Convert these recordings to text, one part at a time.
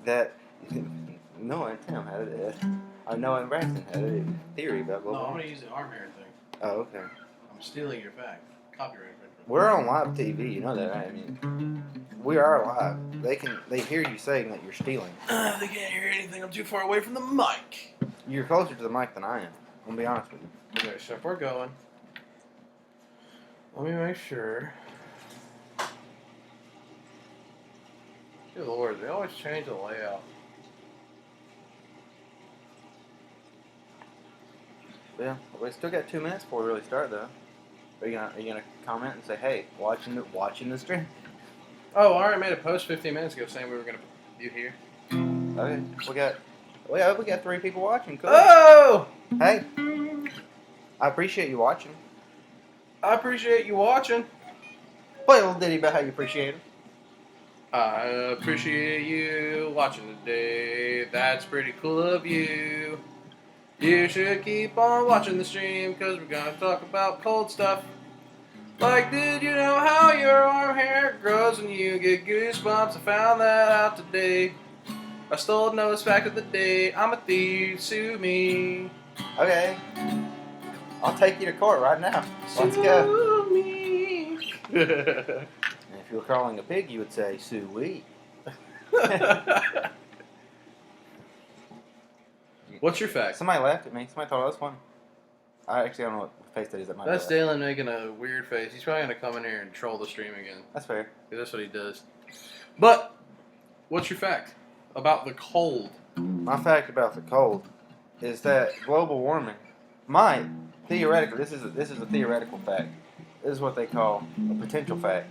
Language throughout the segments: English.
that Noah and Tim had it. Noah and Braxton had a theory about global No, I'm warming. going to use the arm hair thing. Oh, okay. I'm stealing your fact. Copyright infringement. We're on live TV. You know that, right? I mean, we are live. They hear you saying that you're stealing. They can't hear anything. I'm too far away from the mic. You're closer to the mic than I am. I'm gonna be honest with you. Okay, so if we're going, let me make sure. Good Lord, they always change the layout. Yeah, we still got 2 minutes before we really start, though. Are you gonna comment and say, "Hey, watching the stream"? Oh, I already made a post 15 minutes ago saying we were going to put you here. Okay, we got 3 people watching. Cool. Oh! Hey, I appreciate you watching. I appreciate you watching. Play a little ditty about how you appreciate it. I appreciate you watching today. That's pretty cool of you. You should keep on watching the stream because we're going to talk about cold stuff. Like, did you know how your arm hair grows when you get goosebumps? I found that out today. I stole Noah's fact of the day. I'm a thief, sue me. Okay, I'll take you to court right now. Let's go. Sue me. And if you were calling a pig, you would say "sue-wee." What's your fact? Somebody laughed at me. Somebody thought it was funny. I actually don't know what face that is. That might That's be Dalen making a weird face. He's probably going to come in here and troll the stream again. That's fair. 'Cause that's what he does. But, what's your fact about the cold? My fact about the cold is that global warming might theoretically. This is a theoretical fact. This is what they call a potential fact.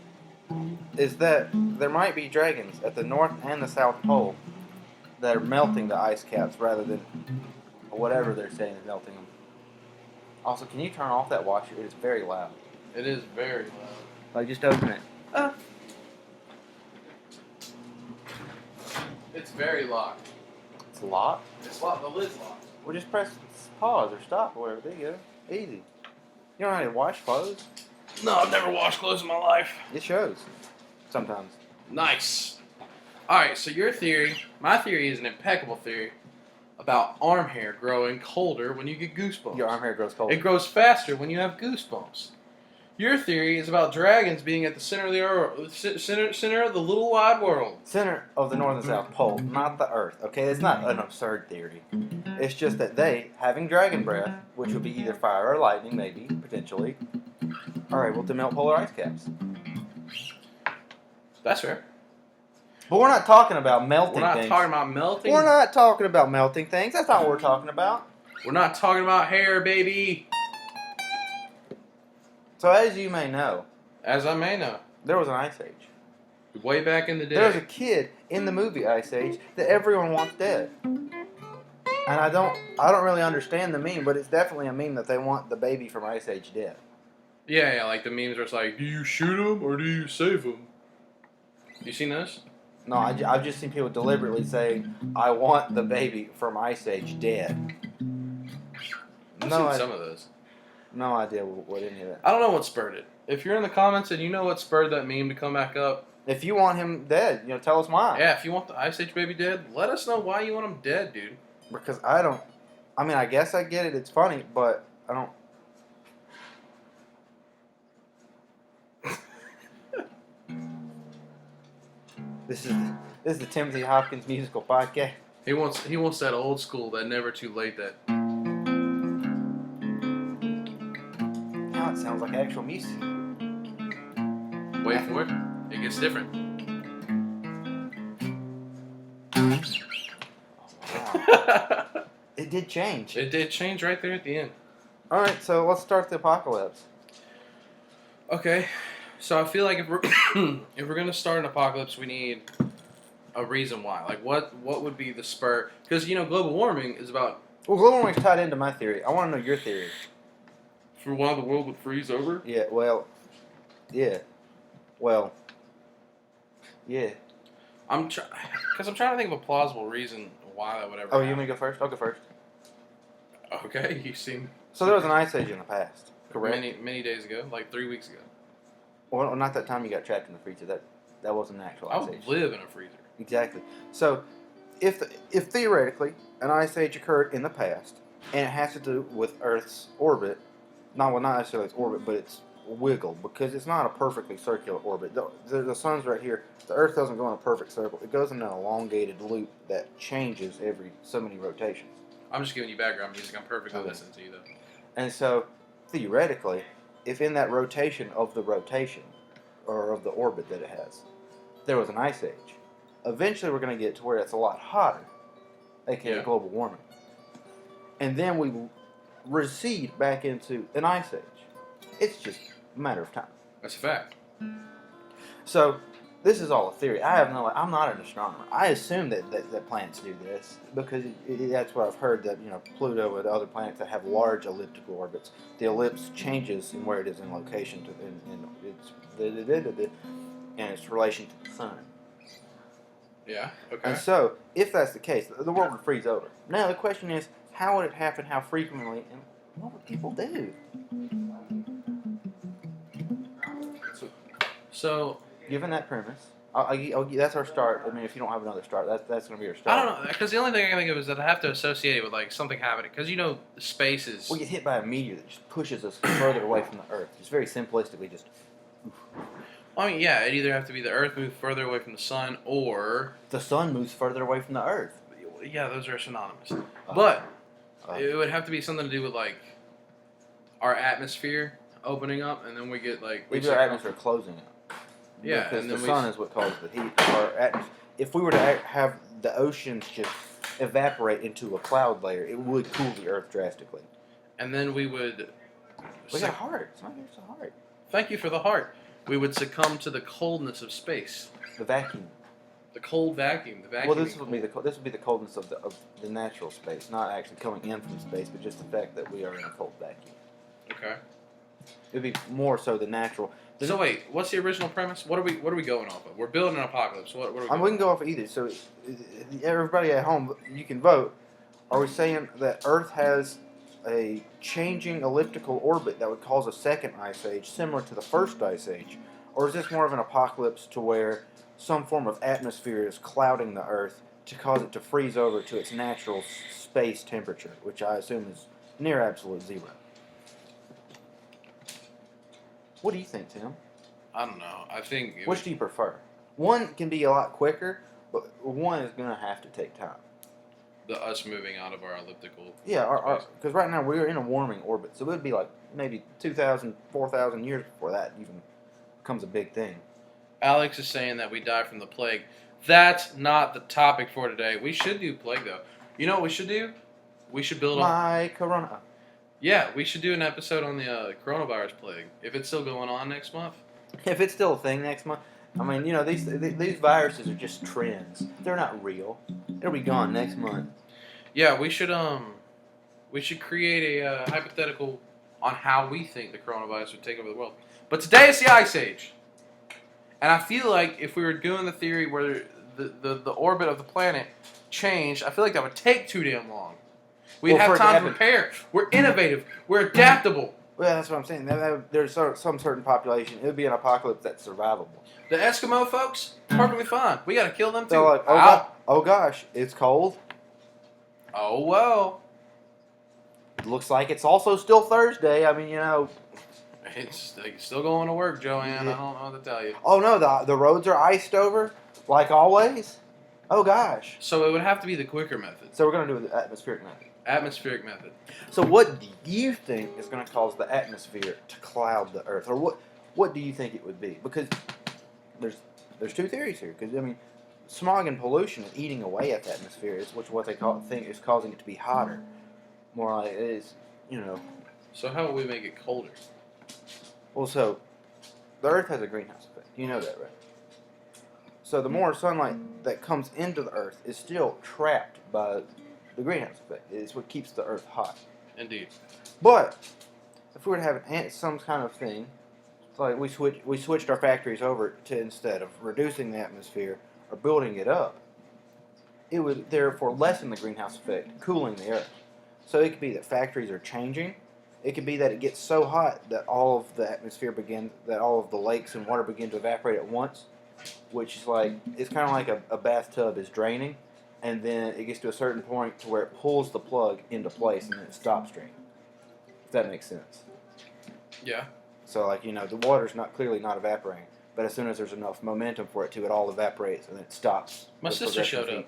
Is that there might be dragons at the North and the South Pole that are melting the ice caps rather than whatever they're saying is melting them. Also, can you turn off that washer? It is very loud. It is very loud. Like, just open it. It's very locked. It's locked. It's locked. The lid's locked. Well, just press pause or stop or whatever. There you go. Easy. You don't know how to wash clothes? No, I've never washed clothes in my life. It shows. Sometimes. Nice. Alright, so your theory, my theory is an impeccable theory about arm hair growing colder when you get goosebumps. Your arm hair grows cold. It grows faster when you have goosebumps. Your theory is about dragons being at the center of the earth, center of the little wide world. Center of the North and South Pole, not the Earth. Okay, it's not an absurd theory. It's just that they, having dragon breath, which would be either fire or lightning, maybe, potentially, are able to melt polar ice caps. That's fair. But we're not talking about melting We're not things. talking about melting. We're not talking about melting things. That's not what we're talking about. We're not talking about hair, baby. So as you may know, As I may know, there was an ice age. way back in the day. There was a kid in the movie Ice Age that everyone wants dead. And I don't really understand the meme, but it's definitely a meme that they want the baby from Ice Age dead. Yeah, like the memes where it's like, do you shoot him or do you save him? You seen those? No, I've just seen people deliberately say, "I want the baby from Ice Age dead." I've No, seen some of those. No idea what any of that. I don't know what spurred it. If you're in the comments and you know what spurred that meme to come back up, If you want him dead, tell us why. yeah, if you want the Ice Age baby dead, let us know why you want him dead, dude. Because I don't. I mean, I guess I get it. It's funny, but I don't. This is the Timothy Hopkins musical podcast. He wants that old school, that never too late, that. Now it sounds like actual music. Wait for it. It gets different. Wow. It did change. It did change right there at the end. All right, so let's start the apocalypse. Okay, so I feel like if we're if we're gonna start an apocalypse, we need a reason why. Like, what would be the spur? Because global warming is about. Well, global warming's tied into my theory. I want to know your theory. For why the world would freeze over. Yeah. Well. Yeah. Well. Yeah. I'm trying to think of a plausible reason why that would ever. Oh, you happen. want me to go first? I'll go first. Okay, you seem. So there was an ice age in the past, correct? Many days ago, like 3 weeks ago. Well, not that time you got trapped in the freezer. That wasn't an actual I ice would age. live in a freezer. Exactly. So, if theoretically an ice age occurred in the past, and it has to do with Earth's orbit, not necessarily its orbit, but its wiggle, because it's not a perfectly circular orbit. The sun's right here. The Earth doesn't go in a perfect circle. It goes in an elongated loop that changes every so many rotations. I'm just giving you background music. I'm perfectly Okay. listening to you, though. And so, theoretically, if in that rotation, or of the orbit that it has, there was an ice age, eventually we're going to get to where it's a lot hotter, aka global warming. And then we recede back into an ice age. It's just a matter of time. That's a fact. So, this is all a theory. I'm not an astronomer. I assume that planets do this because that's what I've heard, that Pluto and other planets that have large elliptical orbits, the ellipse changes in where it is in location to in its relation to the sun. Yeah. Okay. And so, if that's the case, the world would freeze over. Now the question is, how would it happen? How frequently? And what would people do? So, given that premise, that's our start. I mean, if you don't have another start, that's going to be your start. I don't know, because the only thing I can think of is that I have to associate it with like something happening. Because space is. We get hit by a meteor that just pushes us further away from the Earth. Just very simplistically, just. I mean, yeah, it either have to be the Earth moves further away from the sun, or the sun moves further away from the Earth. Yeah, those are synonymous. But it would have to be something to do with like our atmosphere opening up, and then we get like our atmosphere closing up. Yeah, because and then the sun is what causes the heat. Our atmosphere. If we were to have the oceans just evaporate into a cloud layer, it would cool the Earth drastically. And then we would. We got a heart. It's not here. It's a heart. Thank you for the heart. We would succumb to the coldness of space. The vacuum. The cold vacuum. The vacuum. Well, this would be the coldness of the natural space, not actually coming in from space, but just the fact that we are in a cold vacuum. Okay. It would be more so the natural. So wait, what's the original premise? What are we going off of? We're building an apocalypse. What are we? We can go off of either. So everybody at home, you can vote. Are we saying that Earth has a changing elliptical orbit that would cause a second ice age, similar to the first ice age, or is this more of an apocalypse to where some form of atmosphere is clouding the Earth to cause it to freeze over to its natural space temperature, which I assume is near absolute zero? What do you think, Tim? I don't know. I think. Which do you prefer? One can be a lot quicker, but one is going to have to take time. Us moving out of our elliptical. Yeah, because right now we're in a warming orbit, so it would be like maybe 2,000, 4,000 years before that even becomes a big thing. Alex is saying that we die from the plague. That's not the topic for today. We should do plague, though. You know what we should do? We should build corona. Yeah, we should do an episode on the coronavirus plague. If it's still going on next month. If it's still a thing next month. I mean, these viruses are just trends. They're not real. They'll be gone next month. Yeah, we should create a hypothetical on how we think the coronavirus would take over the world. But today is the Ice Age. And I feel like if we were doing the theory where the orbit of the planet changed, I feel like that would take too damn long. We'd have time to prepare. We're innovative. We're adaptable. Well, that's what I'm saying. There's some certain population. It would be an apocalypse that's survivable. The Eskimo folks, perfectly fine. We got to kill them too. They're like, oh gosh, it's cold. Oh well. It looks like it's also still Thursday. I mean, It's still going to work, Joanne. Yeah. I don't know what to tell you. Oh no, the roads are iced over, like always. Oh gosh. So it would have to be the quicker method. So we're gonna do the atmospheric method. Atmospheric method. So what do you think is going to cause the atmosphere to cloud the Earth, or what do you think it would be? Because there's two theories here. Because I mean, smog and pollution is eating away at the atmosphere. Is what they think is causing it to be hotter. More like it is, So how will we make it colder? Well, so the Earth has a greenhouse effect. You know that, right? So the more sunlight that comes into the Earth is still trapped by the greenhouse effect. It's what keeps the Earth hot. Indeed. But if we were to have some kind of thing, like we switched our factories over to, instead of reducing the atmosphere or building it up, it would therefore lessen the greenhouse effect, cooling the Earth. So it could be that factories are changing. It could be that it gets so hot that all of the atmosphere all of the lakes and water begin to evaporate at once, which is like it's kind of like a bathtub is draining, and then it gets to a certain point to where it pulls the plug into place and then it stops draining. If that makes sense. Yeah. So like the water's not clearly not evaporating, but as soon as there's enough momentum for it to, it all evaporates and then it stops. My sister showed up.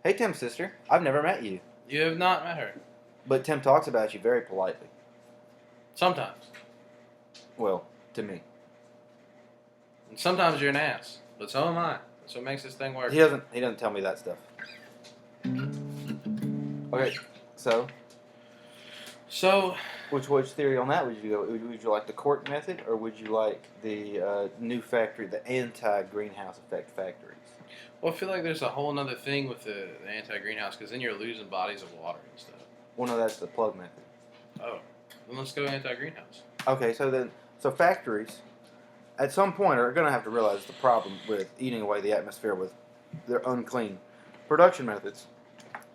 Hey Tim's sister, I've never met you. You have not met her. But Tim talks about you very politely. Sometimes. Well, to me. And sometimes you're an ass, but so am I. That's what makes this thing work. He doesn't tell me that stuff. Okay, so which theory on that would you go? Would you like the cork method, or would you like the new factory, the anti-greenhouse effect factories? Well, I feel like there's a whole other thing with the anti-greenhouse, because then you're losing bodies of water and stuff. Well, no, that's the plug method. Oh, then let's go anti-greenhouse. Okay, so factories, at some point, are going to have to realize the problem with eating away the atmosphere with their unclean production methods.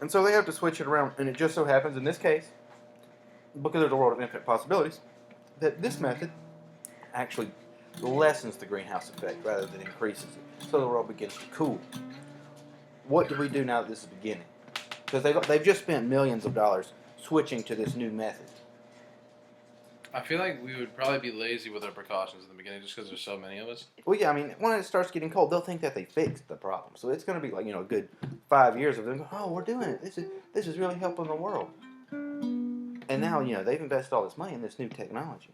And so they have to switch it around, and it just so happens in this case, because there's a world of infinite possibilities, that this method actually lessens the greenhouse effect rather than increases it. So the world begins to cool. What do we do now that this is beginning? Because they've just spent millions of dollars switching to this new method. I feel like we would probably be lazy with our precautions in the beginning just because there's so many of us. Well, yeah, I mean, when it starts getting cold, they'll think that they fixed the problem. So it's going to be like, a good 5 years of them going, oh, we're doing it. This is really helping the world. And now, they've invested all this money in this new technology.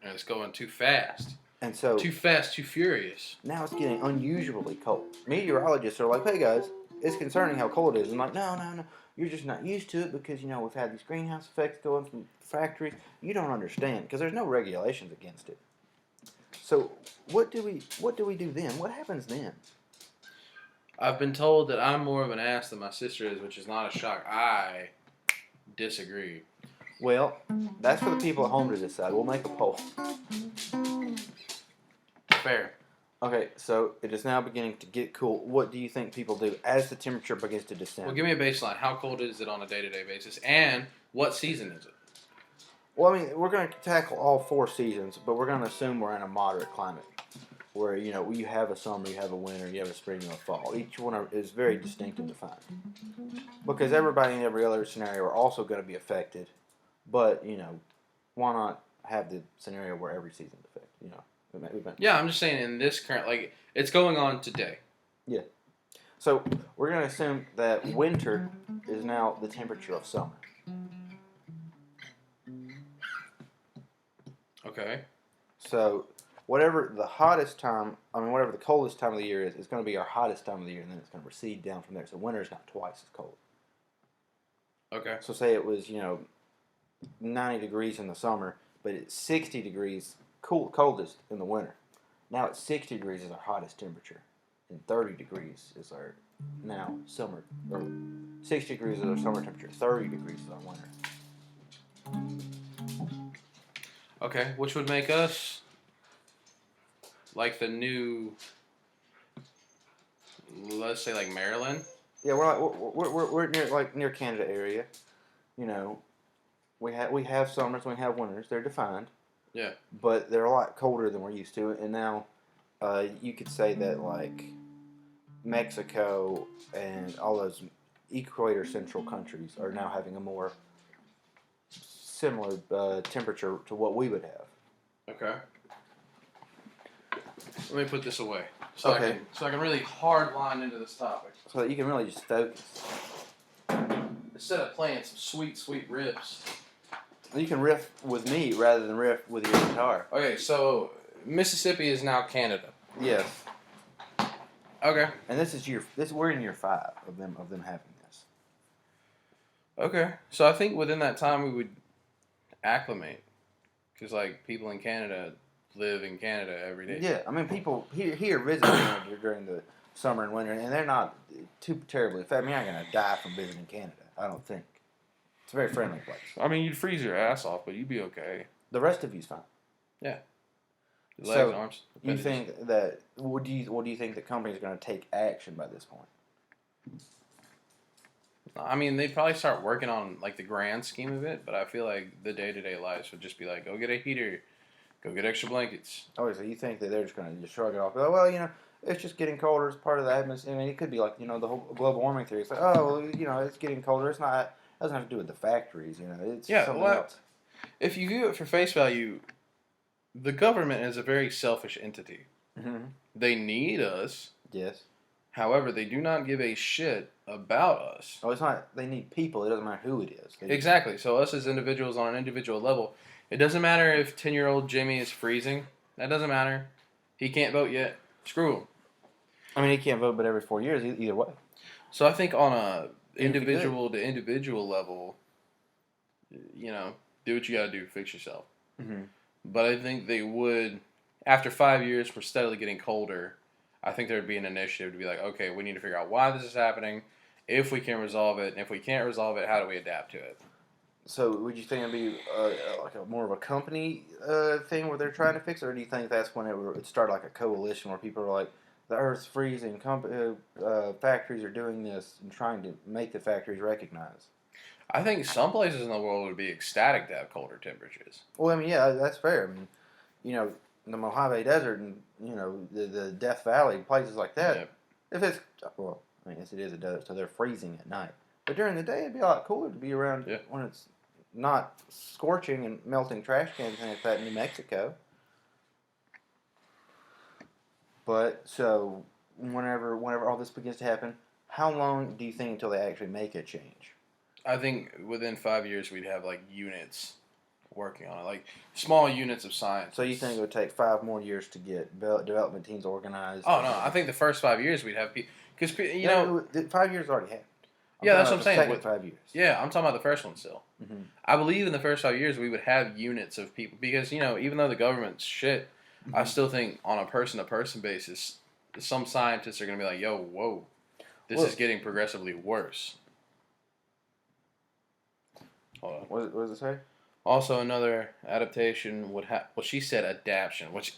And it's going too fast. And so... Too fast, too furious. Now it's getting unusually cold. Meteorologists are like, hey, guys, it's concerning how cold it is. I'm like, no. You're just not used to it because, we've had these greenhouse effects going from factories. You don't understand because there's no regulations against it. So what do we do then? What happens then? I've been told that I'm more of an ass than my sister is, which is not a shock. I disagree. Well, that's for the people at home to decide. We'll make a poll. Fair. Okay, so it is now beginning to get cool. What do you think people do as the temperature begins to descend? Well, give me a baseline. How cold is it on a day-to-day basis? And what season is it? Well, I mean, we're going to tackle all 4 seasons, but we're going to assume we're in a moderate climate. Where, you have a summer, you have a winter, you have a spring, and a fall. Each one is very distinct and defined. Because everybody in every other scenario are also going to be affected. But, why not have the scenario where every season's affected, Yeah, I'm just saying in this current, it's going on today. Yeah. So, we're going to assume that winter is now the temperature of summer. Okay. So, whatever the coldest time of the year is going to be our hottest time of the year, and then it's going to recede down from there. So, winter is not twice as cold. Okay. So, say it was, 90 degrees in the summer, but it's 60 degrees coldest in the winter. Now it's 60 degrees is our hottest temperature, and 30 degrees is our now summer, or 60 degrees is our summer temperature, 30 degrees is our winter. Okay, which would make us like the new, let's say like Maryland. Yeah, we're near Canada area, We have summers, we have winters. They're defined. Yeah. But they're a lot colder than we're used to. And now, you could say that like Mexico and all those equator central countries are now having a more similar temperature to what we would have. Okay. Let me put this away so Okay. I can really hard line into this topic. So that you can really just focus. Instead of playing some sweet riffs. You can riff with me rather than riff with your guitar. Okay, so Mississippi is now Canada. Yes. Okay. And we're in year 5 of them having this. Okay. So I think within that time we would acclimate. Because people in Canada live in Canada every day. Yeah, I mean people here visit Canada during the summer and winter, and they're not too terribly. In fact, you're not going to die from visiting Canada, I don't think. It's a very friendly place. I mean, you'd freeze your ass off, but you'd be okay. The rest of you's fine. Yeah. Your legs, So, arms. You think that? What do you think the company's going to take action by this point? I mean, they'd probably start working on the grand scheme of it, but I feel like the day-to-day lives would just be go get a heater, go get extra blankets. Oh, so you think that they're just going to shrug it off? Well, it's just getting colder. It's part of the atmosphere. I mean, it could be like, the whole global warming theory. It's like, oh, well, it's getting colder. It's not. It doesn't have to do with the factories. It's Yeah, something well, else. if you view it for face value, the government is a very selfish entity. Mm-hmm. They need us. Yes. However, they do not give a shit about us. Oh, it's not. They need people. It doesn't matter who it is. Exactly. So us as individuals on an individual level, it doesn't matter if 10-year-old Jimmy is freezing. That doesn't matter. He can't vote yet. Screw him. I mean, he can't vote, but every 4 years, either way. So I think on a Even if he individual to individual level, do what you got to do, fix yourself. Mm-hmm. But I think they would, after 5 years, we're steadily getting colder. I think there would be an initiative to be like, okay, we need to figure out why this is happening, if we can resolve it, and if we can't resolve it, how do we adapt to it? So, would you think it'd be like more of a company thing where they're trying to fix it, or do you think that's when it started like a coalition where people are like, the Earth's freezing, factories are doing this and trying to make the factories recognize? I think some places in the world would be ecstatic to have colder temperatures. Well, I mean, yeah, that's fair. I mean, the Mojave Desert and the Death Valley, places like that. Yep. If it's I guess it is a desert, so they're freezing at night. But during the day, it'd be a lot cooler to be around when it's not scorching and melting trash cans and like that in New Mexico. But so whenever all this begins to happen, how long do you think until they actually make a change? I think within 5 years we'd have like units working on it, like small units of science. So you think it would take 5 more years to get development teams organized? Oh no, I think the first 5 years we'd have people because 5 years already happened. Yeah, that's what I'm saying. Second 5 years. Yeah, I'm talking about the first one still. Mm-hmm. I believe in the first 5 years we would have units of people because even though the government's shit, Mm-hmm. I still think on a person-to-person basis, some scientists are going to be like, "Yo, whoa, this is getting progressively worse." Hold on. What does it say? Also, another adaptation would have. Well, she said adaptation, which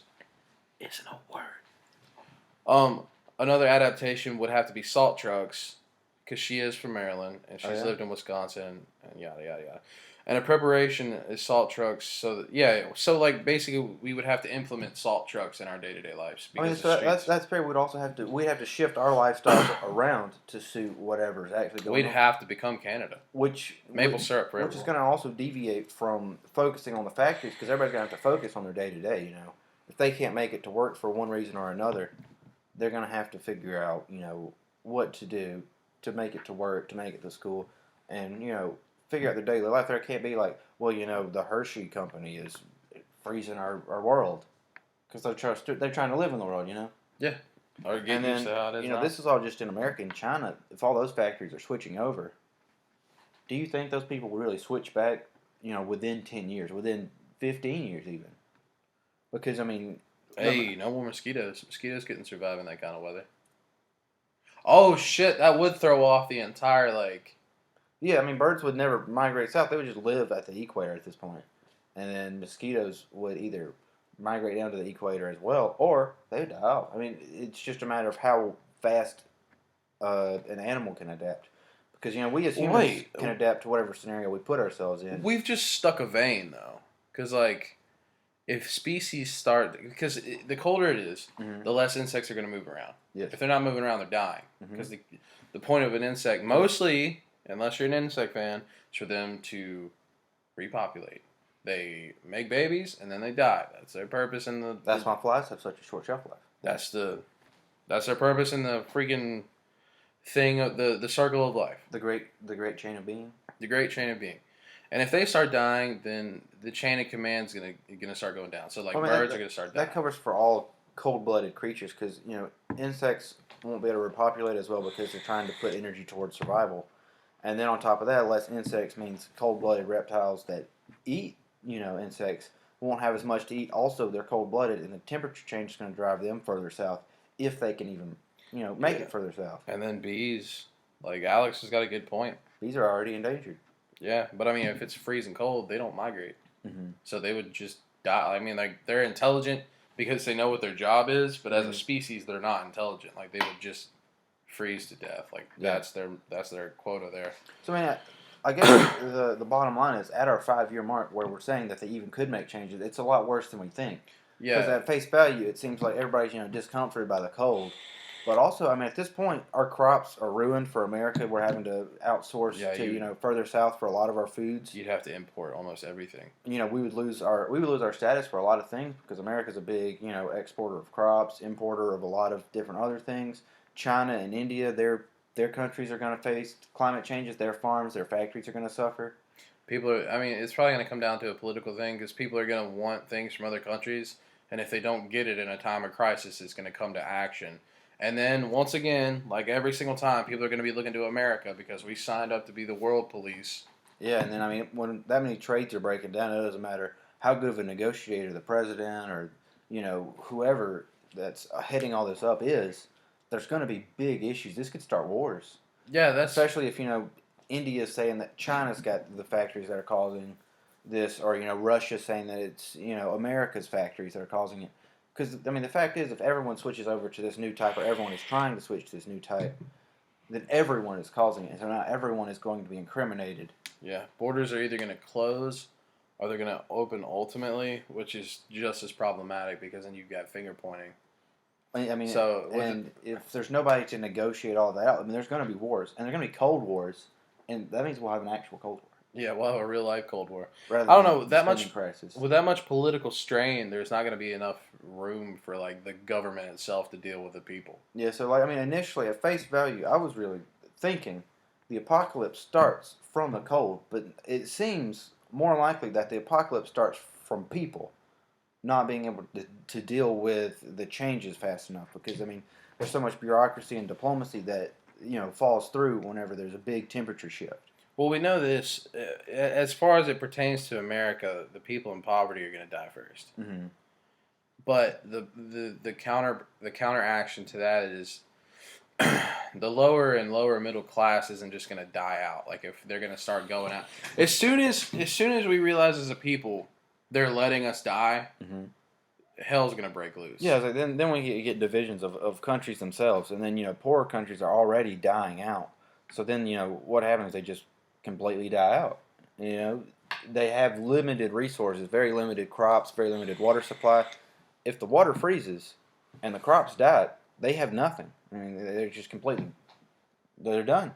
isn't a word. Another adaptation would have to be salt trucks, because she is from Maryland and she's lived in Wisconsin and yada yada yada. And a preparation is salt trucks. So like basically we would have to implement salt trucks in our day-to-day lives. I mean, so that's fair. We'd have to shift our lifestyle around to suit whatever's actually going on. We'd have to become Canada. Maple syrup for everyone. Which is going to also deviate from focusing on the factories because everybody's going to have to focus on their day-to-day, If they can't make it to work for one reason or another, they're going to have to figure out, what to do to make it to work, to make it to school, and, figure out their daily life. There can't be like, well, the Hershey company is freezing our world because they're trying to live in the world, Yeah. Or get used to how it is. This is all just in America and China. If all those factories are switching over, do you think those people will really switch back, within 10 years, within 15 years even? Because, I mean... Hey, no more mosquitoes. Mosquitoes couldn't survive in that kind of weather. Oh, shit. That would throw off the entire, Yeah, I mean, birds would never migrate south. They would just live at the equator at this point. And then mosquitoes would either migrate down to the equator as well, or they would die off. I mean, it's just a matter of how fast an animal can adapt. Because, we as humans can adapt to whatever scenario we put ourselves in. We've just stuck a vein, though. Because, if species start... Because the colder it is, the less insects are going to move around. Yes. If they're not moving around, they're dying. Because the point of an insect, mostly... Unless you're an insect fan, it's for them to repopulate. They make babies and then they die. That's their purpose in the. That's why flies have such a short shelf life. That's their purpose in the freaking thing of the circle of life. The great chain of being. The great chain of being, and if they start dying, then the chain of command is gonna start going down. So birds are gonna start dying. That covers for all cold-blooded creatures because insects won't be able to repopulate as well because they're trying to put energy towards survival. And then on top of that, less insects means cold-blooded reptiles that eat, insects won't have as much to eat. Also, they're cold-blooded, and the temperature change is going to drive them further south if they can even, make it further south. And then bees, Alex has got a good point. Bees are already endangered. Yeah, but I mean, if it's freezing cold, they don't migrate. Mm-hmm. So they would just die. I mean, they're intelligent because they know what their job is, but as a species, they're not intelligent. They would just freeze to death. That's their quota there. So I mean, I guess the bottom line is at our 5-year mark where we're saying that they even could make changes. It's a lot worse than we think. Because Yeah, at face value, it seems like everybody's discomforted by the cold. But also, I mean, at this point, our crops are ruined for America. We're having to outsource yeah. to further south for a lot of our foods. You'd have to import almost everything. We would lose our status for a lot of things because America's a big exporter of crops, importer of a lot of different other things. China and India, their countries are going to face climate changes. Their farms, their factories are going to suffer. People are. I mean, it's probably going to come down to a political thing because people are going to want things from other countries, and if they don't get it in a time of crisis, it's going to come to action. And then once again, like every single time, people are going to be looking to America because we signed up to be the world police. Yeah, and then I mean, when that many trades are breaking down, it doesn't matter how good of a negotiator the president or whoever that's heading all this up is. There's going to be big issues. This could start wars, Yeah, that's especially if India's saying that China's got the factories that are causing this, or Russia's saying that it's America's factories that are causing it. Because I mean, the fact is, if everyone switches over to this new type, or everyone is trying to switch to this new type, then everyone is causing it. So now everyone is going to be incriminated. yeah. Borders are either going to close or they're going to open ultimately, which is just as problematic because then you've got finger pointing. I mean, So and if there's nobody to negotiate all that out, I mean, there's going to be wars, and there's going to be cold wars, and that means we'll have an actual cold war yeah, we'll have a real life Cold War. rather I don't than know that much. spending crisis. With that much political strain, there's not going to be enough room for like the government itself to deal with the people. Yeah, so like I mean, initially at face value, I was really thinking the apocalypse starts from the cold, but it seems more likely that the apocalypse starts from people not being able to deal with the changes fast enough. Because I mean, there's so much bureaucracy and diplomacy that falls through whenever there's a big temperature shift. Well, we know this as far as it pertains to America, the people in poverty are going to die first. Mm-hmm. But the counter action to that is the lower and lower middle class isn't just going to die out. Like if they're going to start going out as soon as we realize as a people they're letting us die, Mm-hmm. hell's going to break loose. Yeah, so then we get divisions of countries themselves, and then poorer countries are already dying out. So then what happens? They just completely die out. They have limited resources, very limited crops, very limited water supply. If the water freezes and the crops die, they have nothing. I mean, they're done.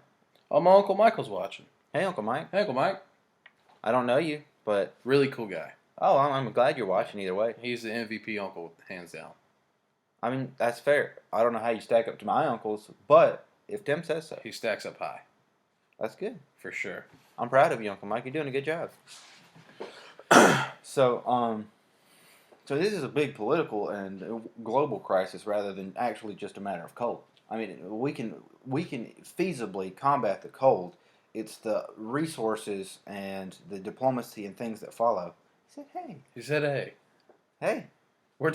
Oh, my Uncle Michael's watching. Hey, Uncle Mike. Hey, Uncle Mike. I don't know you, but Really cool guy. oh, I'm glad you're watching either way. He's the MVP uncle, hands down. I mean, that's fair. I don't know how you stack up to my uncles, but if Tim says so, He stacks up high, that's good. for sure. I'm proud of you, Uncle Mike. You're doing a good job. So, so this is a big political and global crisis rather than actually just a matter of cold. I mean, we can feasibly combat the cold. It's the resources and the diplomacy and things that follow. He said, "Hey, He said, hey. hey." We're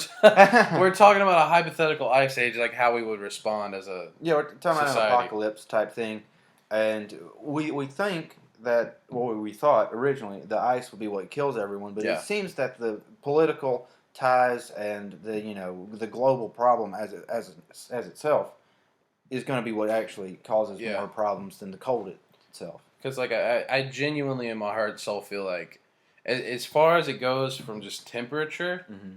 talking about a hypothetical ice age, like how we would respond as a Yeah, we're talking about an society. apocalypse type thing, and we think that we thought originally the ice would be what kills everyone, but Yeah. it seems that the political ties and the global problem as itself is going to be what actually causes Yeah. more problems than the cold itself. Because like I genuinely in my heart and soul feel like as far as it goes from just temperature, Mm-hmm.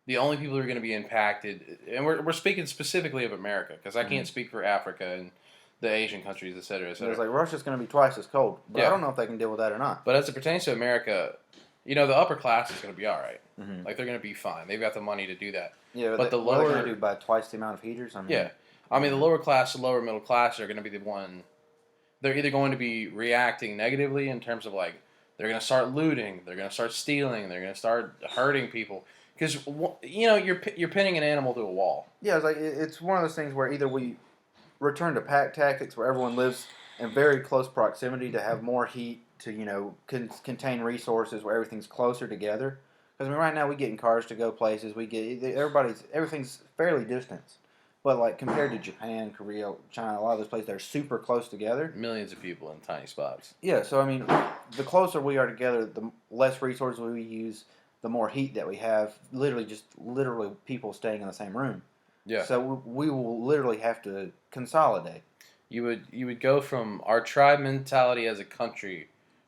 the only people who are going to be impacted, and we're speaking specifically of America, because I can't speak for Africa and the Asian countries, et cetera, et So it's cetera. like Russia's going to be twice as cold, but Yeah. I don't know if they can deal with that or not. But as it pertains to America, the upper class is going to be all right. Mm-hmm. Like they're going to be fine. They've got the money to do that. Yeah, But the what are they lower- going to do by twice the amount of heaters? I mean, Yeah. I mean, the lower class, the lower middle class are going to be the one. They're either going to be reacting negatively in terms of like they're going to start looting, they're going to start stealing, they're going to start hurting people because you're pinning an animal to a wall. Yeah, it's one of those things where either we return to pack tactics, where everyone lives in very close proximity to have more heat to contain resources, where everything's closer together. Because I mean, right now we get in cars to go places. Everything's fairly distant, but like compared to Japan, Korea, China, a lot of those places they're super close together. Millions of people in tiny spots. Yeah, so I mean, the closer we are together, the less resources we use, the more heat that we have. Literally people staying in the same room. Yeah. So we will literally have to consolidate. You would go from our tribe mentality as a country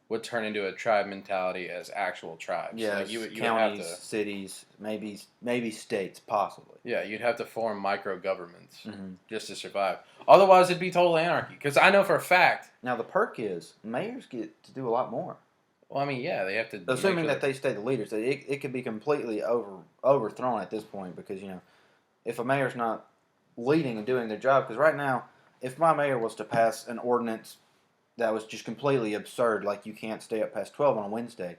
would turn into a tribe mentality as actual tribes. Yeah, Like you would have counties, to, cities, maybe states, possibly. yeah, you'd have to form micro governments Mm-hmm. just to survive. Otherwise, it'd be total anarchy. Because I know for a fact. Now the perk is mayors get to do a lot more. Well, I mean, yeah, they have to. Assuming that they stay the leaders, it could be completely overthrown at this point because if a mayor's not leading and doing their job, because right now, if my mayor was to pass an ordinance that was just completely absurd, like you can't stay up past 12 on a Wednesday,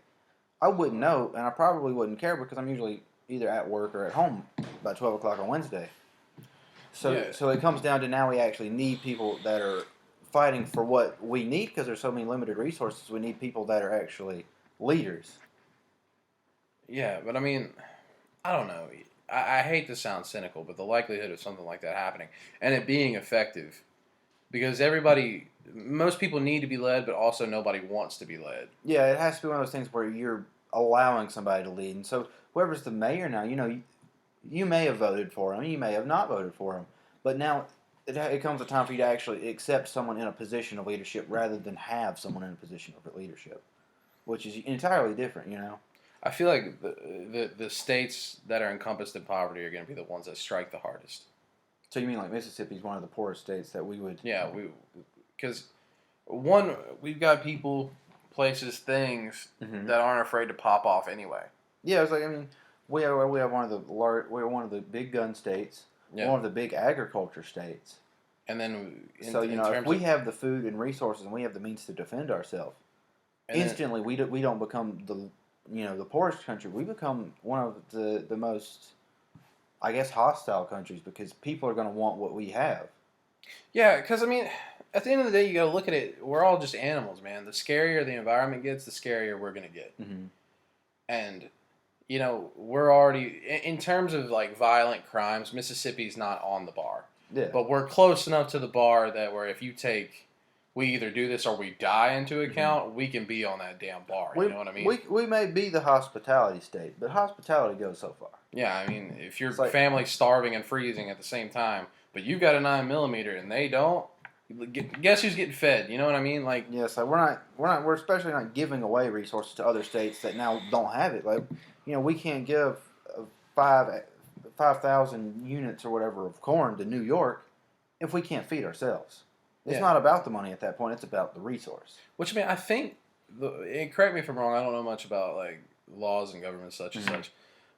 I wouldn't know, and I probably wouldn't care because I'm usually either at work or at home by 12 o'clock on Wednesday. So it comes down to now we actually need people that are fighting for what we need because there's so many limited resources. We need people that are actually leaders. Yeah, but I mean, I don't know. I hate to sound cynical, but the likelihood of something like that happening and it being effective, because most people need to be led, but also nobody wants to be led. Yeah, it has to be one of those things where you're allowing somebody to lead. And so whoever's the mayor now, you may have voted for him, you may have not voted for him, but now it comes a time for you to actually accept someone in a position of leadership rather than have someone in a position of leadership, which is entirely different. I feel like the states that are encompassed in poverty are going to be the ones that strike the hardest. So you mean like Mississippi is one of the poorest states that we would? Yeah, because we've got people, places, things that aren't afraid to pop off anyway. Yeah, it's like we have we're one of the big gun states, one of the big agriculture states, and then if we have the food and resources and we have the means to defend ourselves, instantly we don't become the poorest country. We become one of the most, I guess, hostile countries because people are going to want what we have. Yeah, because I mean, at the end of the day, you got to look at it. We're all just animals, man. The scarier the environment gets, the scarier we're gonna get. Mm-hmm. And we're already in terms of like violent crimes. Mississippi's not on the bar, yeah. But we're close enough to the bar that where if you take, we either do this or we die into account, we can be on that damn bar. You know what I mean? We may be the hospitality state, but hospitality goes so far. Yeah, I mean, if your family's starving and freezing at the same time, but you got a 9mm and they don't, guess who's getting fed? You know what I mean? Like, yeah, so we're especially not giving away resources to other states that now don't have it. Like, we can't give 5,000 units or whatever of corn to New York if we can't feed ourselves. It's not about the money at that point. It's about the resource. Which, I mean, I think, and correct me if I'm wrong, I don't know much about, like, laws and government such and such,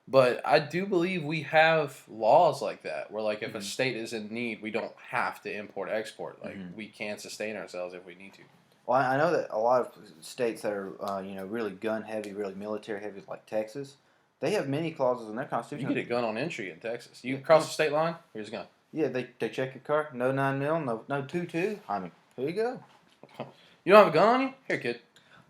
but I do believe we have laws like that, where, like, if a state is in need, we don't have to import-export. Like, we can sustain ourselves if we need to. Well, I know that a lot of states that are, really gun-heavy, really military-heavy, like Texas, they have many clauses in their constitution. You get a gun on entry in Texas. You cross the state line, here's a gun. Yeah, they check your car. No 9mm, no 22. I mean, here you go. You don't have a gun on you? Here, kid.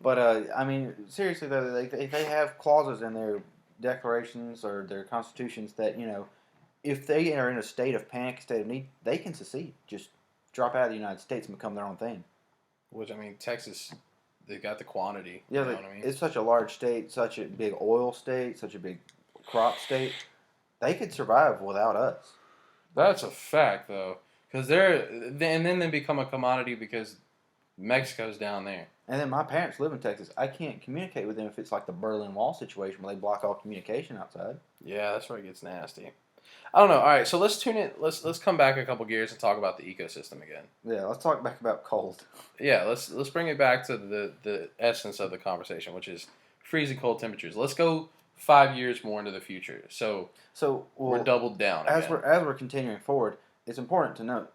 But I mean, seriously though, they have clauses in their declarations or their constitutions that if they are in a state of panic, state of need, they can secede. Just drop out of the United States and become their own thing. Which, I mean, Texas, they got the quantity. Yeah, you know what I mean? It's such a large state, such a big oil state, such a big crop state. They could survive without us. That's a fact, though, because and then they become a commodity because Mexico's down there. And then my parents live in Texas. I can't communicate with them if it's like the Berlin Wall situation where they block all communication outside. Yeah, that's where it gets nasty. I don't know. All right, so let's tune in. Let's come back a couple gears and talk about the ecosystem again. Yeah, let's talk back about cold. Yeah, let's bring it back to the essence of the conversation, which is freezing cold temperatures. Let's go 5 years more into the future. So we're doubled down as again. as we're continuing forward. It's important to note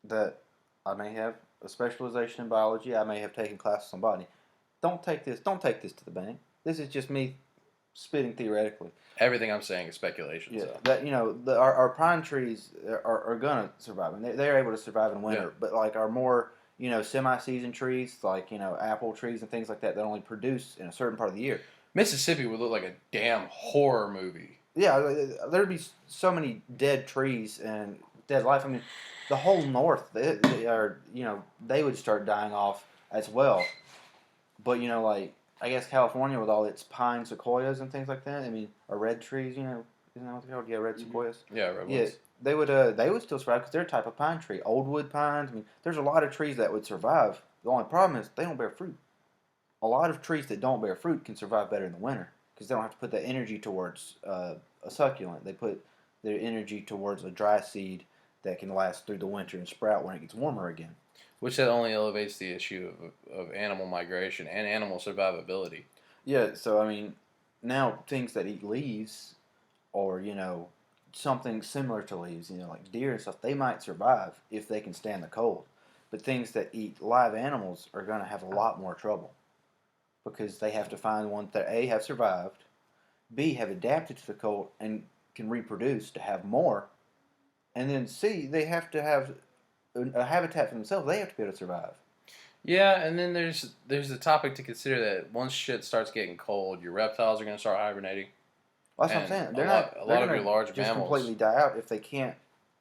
that I may have a specialization in biology. I may have taken classes on botany. Don't take this to the bank. This is just me spitting theoretically. Everything I'm saying is speculation. Yeah, so. that our pine trees are gonna survive, and they're able to survive in winter. Yeah. But like our more semi-season trees, like apple trees and things like that only produce in a certain part of the year. Mississippi would look like a damn horror movie. Yeah, there'd be so many dead trees and dead life. I mean, the whole north, they would start dying off as well. But like I guess California with all its pine sequoias and things like that. I mean, or red trees. Isn't that what they're called? Yeah, red sequoias. Yeah, redwoods. Yeah, they would still survive because they're a type of pine tree. Old wood pines. I mean, there's a lot of trees that would survive. The only problem is they don't bear fruit. a lot of trees that don't bear fruit can survive better in the winter because they don't have to put that energy towards a succulent. They put their energy towards a dry seed that can last through the winter and sprout when it gets warmer again. Which that only elevates the issue of animal migration and animal survivability. Yeah, so I mean, now things that eat leaves or, something similar to leaves, like deer and stuff, they might survive if they can stand the cold. But things that eat live animals are going to have a lot more trouble because they have to find ones that A, have survived, B, have adapted to the cold and can reproduce to have more, and then C, they have to have a habitat for themselves. They have to be able to survive. Yeah, and then there's the topic to consider that once shit starts getting cold, your reptiles are going to start hibernating, Well, that's what I'm and saying. a They're lot of going your to large just mammals. completely die out if they can't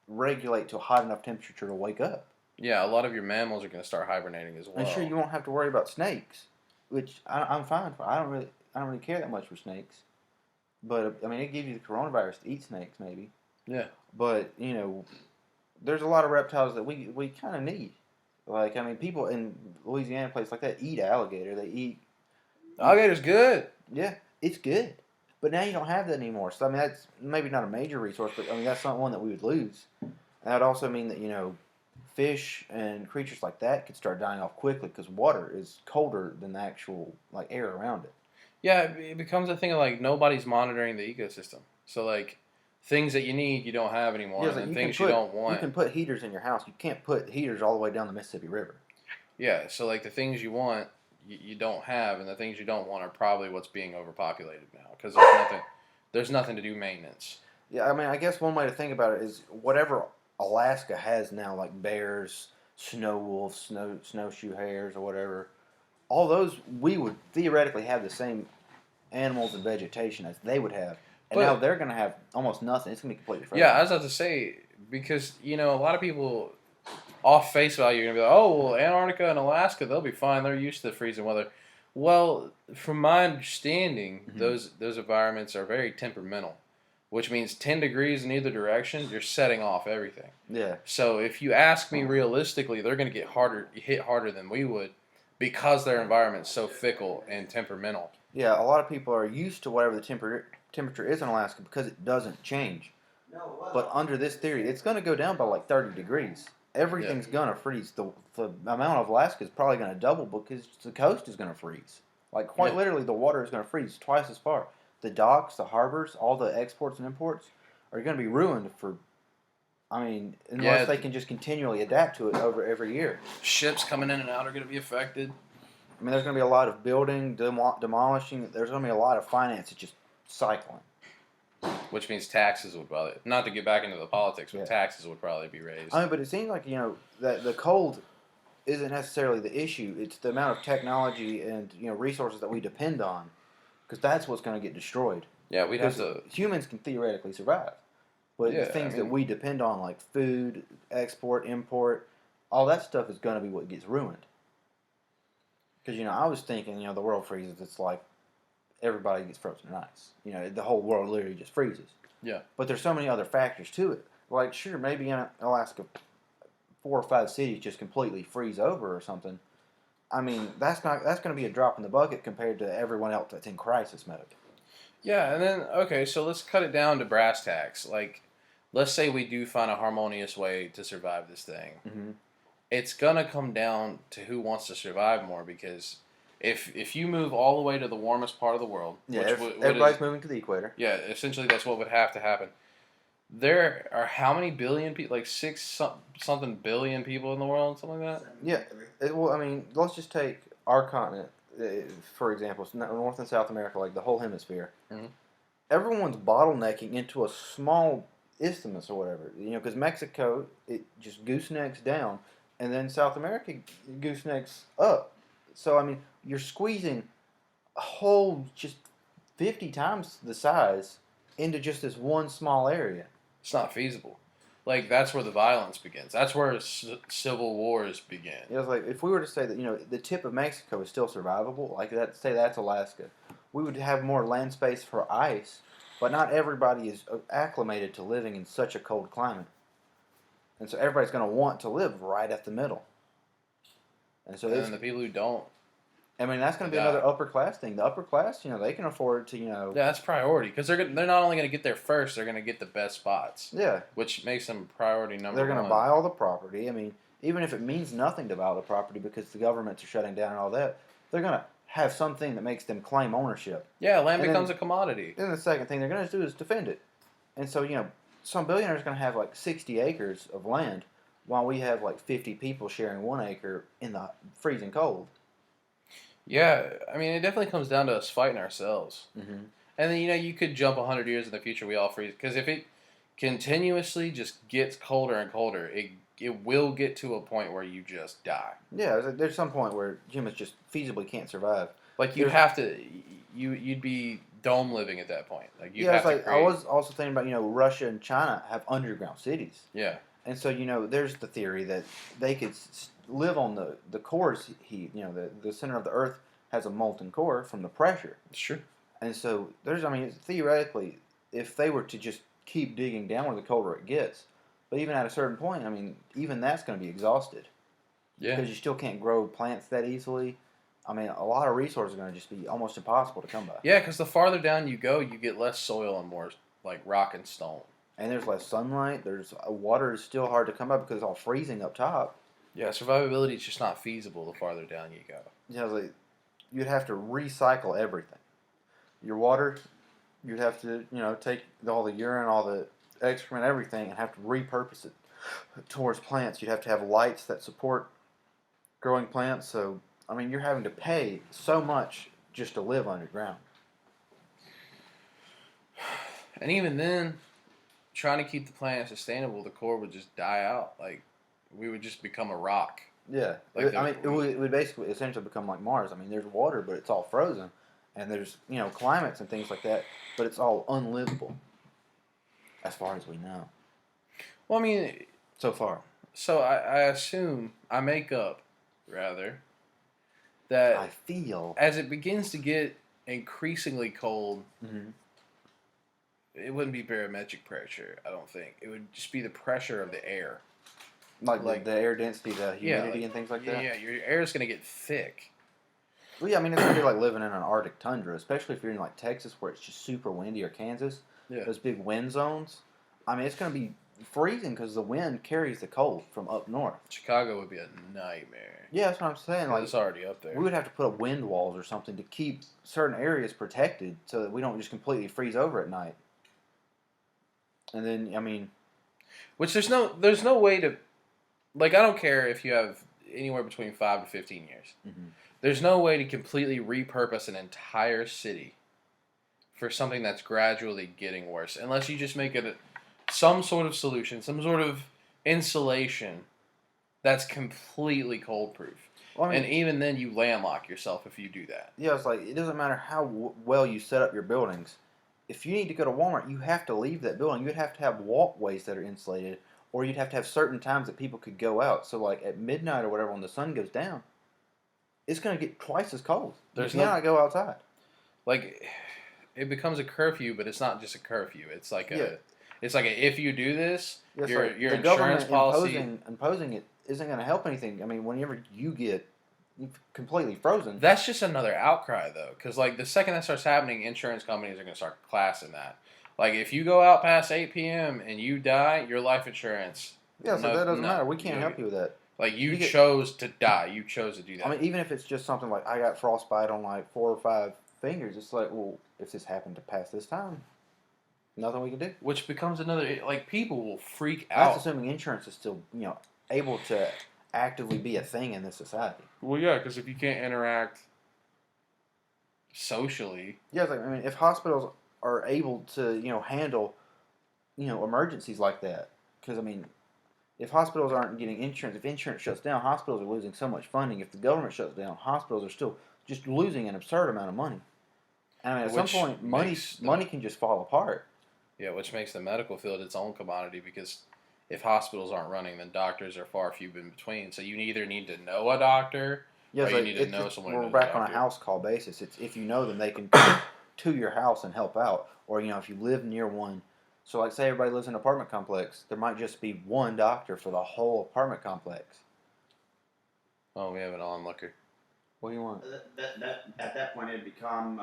regulate to a hot enough temperature to wake up. Yeah, a lot of your mammals are going to start hibernating as And sure, well. you won't have to worry about snakes, which I'm fine for. I don't really care that much for snakes. But I mean, it gives you the coronavirus to eat snakes, maybe. Yeah. But there's a lot of reptiles that we kind of need. Like, I mean, people in Louisiana, places like that, eat alligator. They eat. Alligator's good. Yeah, it's good. But now you don't have that anymore. So I mean, that's maybe not a major resource, but I mean that's not one that we would lose. And that would also mean that fish and creatures like that could start dying off quickly because water is colder than the actual like air around it. Yeah, it becomes a thing of like nobody's monitoring the ecosystem. So like things that you need you don't have anymore, Yeah, and it's like then things you don't you want. can put heaters in your house. You can't put heaters all the way down the Mississippi River. Yeah, so like the things you want you don't have, and the things you don't want are probably what's being overpopulated now because there's nothing to do maintenance. Yeah, I mean, I guess one way to think about it is whatever Alaska has now, like bears, snow wolves, snowshoe hares, or whatever. All those we would theoretically have the same animals and vegetation as they would have, and now But they're going to have almost nothing. It's going to be completely yeah, frozen. I was about to say because a lot of people off face value, you're gonna be like, oh well, Antarctica and Alaska, they'll be fine. They're used to the freezing weather. Well, from my understanding, Mm-hmm. those environments are very temperamental, which means 10 degrees in either direction, you're setting off everything. Yeah, So if you ask me realistically, they're gonna hit harder than we would, because their environment's so fickle and temperamental. yeah. A lot of people are used to whatever the temperature is in Alaska because it doesn't change. But under this theory, it's going to go down by like 30 degrees. Yeah, Everything's going to freeze. The amount of Alaska is probably going to double because the coast is going to freeze. Like, quite yeah, literally, the water is going to freeze twice as far. The docks, the harbors, all the exports and imports are going to be ruined for, I mean, unless yeah. they can just continually adapt to it over every year. Ships coming in and out are gonna be affected. I mean, there's going to be a lot of building, demolishing. There's going to be a lot of finance just cycling. Which means taxes would probably, not to get back into the politics, but Yeah. taxes would probably be raised. I mean, but it seems like that the cold isn't necessarily the issue. It's the amount of technology and resources that we depend on, because that's what's going to get destroyed. Yeah, we'd have Because to. humans can theoretically survive, but the Yeah, I things that mean, we depend on, like food, export, import, all that stuff is going to be what gets ruined. Because I was thinking, the world freezes. It's like everybody gets frozen in ice. The whole world literally just freezes. yeah, But there's so many other factors to it. Like, sure, maybe in Alaska, 4 or 5 cities just completely freeze over or something. I mean, that's going to be a drop in the bucket compared to everyone else that's in crisis mode. yeah. And then okay, so let's cut it down to brass tacks. Like, let's say we do find a harmonious way to survive this thing. Mm-hmm. It's gonna come down to who wants to survive more because if you move all the way to the warmest part of the world, Yeah, what everybody's is moving to the equator. yeah, essentially that's what would have to happen. There are how many billion people? Like something billion people in the world, something like that. Yeah, well, I mean, let's just take our continent, for example, North and South America, like the whole hemisphere. Mm-hmm. Everyone's bottlenecking into a small isthmus or whatever, because Mexico, it just goosenecks down, and then South America goosenecks up. So, I mean, you're squeezing a whole just 50 times the size into just this one small area. It's not feasible. Like that's where the violence begins. That's where civil wars begin. It's like if we were to say that the tip of Mexico is still survivable, like that, say that's Alaska, we would have more land space for ice, but not everybody is acclimated to living in such a cold climate, and so everybody's going to want to live right at the middle, and so And then the people who don't, I mean, that's going to be Yeah. another upper class thing. The upper class, they can afford to, Yeah, that's priority because they're not only going to get there first, they're going to get the best spots. yeah, Which makes them priority number they're one. going to buy all the property. I mean, even if it means nothing to buy all the property because the governments are shutting down and all that, they're going to have something that makes them claim ownership. Yeah, land And becomes a commodity. Then the second thing they're going to do is defend it. And so, some billionaires are going to have like 60 acres of land while we have like 50 people sharing 1 acre in the freezing cold. Yeah, I mean, it definitely comes down to us fighting ourselves. Mm-hmm. And then, you could jump 100 years in the future, we all freeze. Because if it continuously just gets colder and colder, it will get to a point where you just die. Yeah, there's some point where humans just feasibly can't survive. Like, you'd be dome living at that point. Like, you'd Yeah, have it's to like, I create. was also thinking about, Russia and China have underground cities. Yeah. And so, there's the theory that they could live on the core's heat. The center of the Earth has a molten core from the pressure. Sure. And so, theoretically, if they were to just keep digging downward, the colder it gets. But even at a certain point, even that's going to be exhausted. Yeah. Because you still can't grow plants that easily. A lot of resources are going to just be almost impossible to come by. Yeah, because the farther down you go, you get less soil and more, like, rock and stone. And there's less sunlight. Water is still hard to come by because it's all freezing up top. Yeah, survivability is just not feasible the farther down you go. You'd have to recycle everything. Your water, you'd have to, take all the urine, all the excrement, everything, and have to repurpose it towards plants. You'd have to have lights that support growing plants. So, you're having to pay so much just to live underground. And even then, trying to keep the planet sustainable, the core would just die out. Like, we would just become a rock. Yeah. Like it would basically essentially become like Mars. There's water, but it's all frozen. And there's, climates and things like that, but it's all unlivable as far as we know. Well, so far. So I assume, I make up, rather, that I feel as it begins to get increasingly cold, mm-hmm. it wouldn't be barometric pressure, I don't think. It would just be the pressure of the air. Like the air density, the humidity, and things like that? Yeah, your air is going to get thick. Well, yeah, it's going to be like living in an Arctic tundra, especially if you're in like Texas where it's just super windy, or Kansas. Yeah. Those big wind zones. It's going to be freezing because the wind carries the cold from up north. Chicago would be a nightmare. Yeah, that's what I'm saying. Like, it's already up there. We would have to put up wind walls or something to keep certain areas protected so that we don't just completely freeze over at night. And then, which there's no way to, like, I don't care if you have anywhere between 5 to 15 years. Mm-hmm. There's no way to completely repurpose an entire city for something that's gradually getting worse, unless you just make it some sort of solution, some sort of insulation that's completely cold proof. Well, and even then, you landlock yourself if you do that. Yeah, it's like, it doesn't matter how well you set up your buildings. If you need to go to Walmart, you have to leave that building. You'd have to have walkways that are insulated, or you'd have to have certain times that people could go out. So, like, at midnight or whatever, when the sun goes down, it's going to get twice as cold. You cannot go outside. Like, it becomes a curfew, but it's not just a curfew. It's like if you do this, your insurance policy imposing it isn't going to help anything. Whenever you get completely frozen, that's just another outcry, though, because like the second that starts happening, insurance companies are going to start classing that. Like, if you go out past 8 p.m. and you die, your life insurance. Yeah, so that doesn't matter. We can't help you with that. Like, you chose to die. You chose to do that. Even if it's just something like I got frostbite on like 4 or 5 fingers, it's like, well, if this happened to pass this time, nothing we can do. Which becomes another, like, people will freak out. That's assuming insurance is still, able to actively be a thing in this society. Well, yeah, because if you can't interact socially. Yeah, it's like, if hospitals are able to, handle, emergencies like that, because, if hospitals aren't getting insurance, if insurance shuts down, hospitals are losing so much funding. If the government shuts down, hospitals are still just losing an absurd amount of money. And at some point, money can just fall apart. Yeah, which makes the medical field its own commodity, because if hospitals aren't running, then doctors are far few in between. So you either need to know a doctor, or you need to know someone. We're back on a house call basis. It's if you know them, they can come to your house and help out. Or, if you live near one. So, like, say everybody lives in an apartment complex, there might just be one doctor for the whole apartment complex. Oh, we have an onlooker. What do you want? At that point, it'd become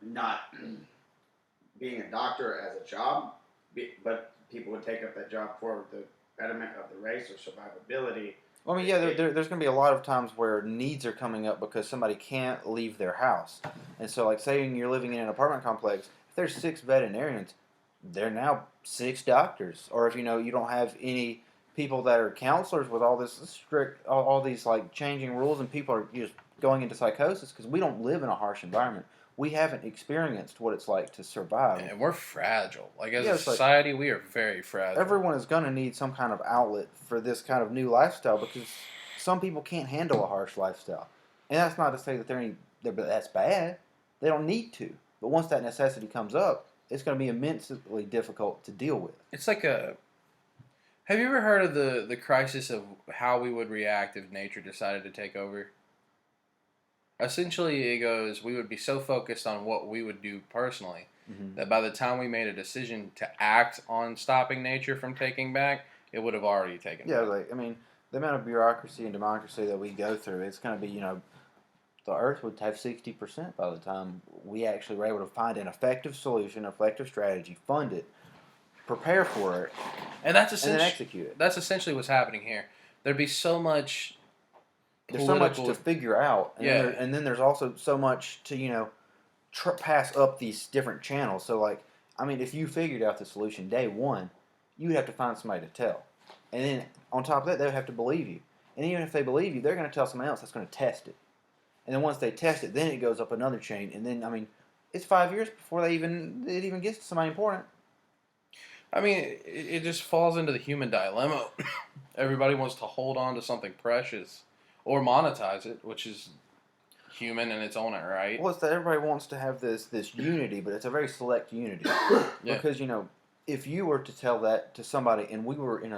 not being a doctor as a job, but people would take up that job for the betterment of the race or survivability. Well, I mean, yeah, there's going to be a lot of times where needs are coming up because somebody can't leave their house. And so, like, saying you're living in an apartment complex, if there's 6 veterinarians, they're now 6 doctors. Or if, you don't have any people that are counselors with all this strict, all these, like, changing rules, and people are just going into psychosis because we don't live in a harsh environment. We haven't experienced what it's like to survive. And we're fragile. Like, as Yeah, a it's like society, we are very fragile. everyone is going to need some kind of outlet for this kind of new lifestyle because some people can't handle a harsh lifestyle. And that's not to say that that's bad. They don't need to. But once that necessity comes up, it's going to be immensely difficult to deal with. It's like a... Have you ever heard of the crisis of how we would react if nature decided to take over? Essentially, it goes, we would be so focused on what we would do personally that by the time we made a decision to act on stopping nature from taking back, it would have already taken back. Like, I mean, the amount of bureaucracy and democracy that we go through, it's going to be, the Earth would have 60% by the time we actually were able to find an effective solution, effective strategy, fund it, prepare for it, and then execute it. That's essentially what's happening here. There'd be so much... There's so much to figure out, and then there's also so much to pass up these different channels. So, like, I mean, if you figured out the solution day one, you would have to find somebody to tell, and then on top of that, they would have to believe you. And even if they believe you, they're going to tell somebody else that's going to test it. And then once they test it, then it goes up another chain, and then I mean, it's 5 years before it even gets to somebody important. I mean, it just falls into the human dilemma. Everybody wants to hold on to something precious. Or monetize it, which is human in its own right. Well, it's that everybody wants to have this unity, but it's a very select unity. Yeah. Because, if you were to tell that to somebody and we were in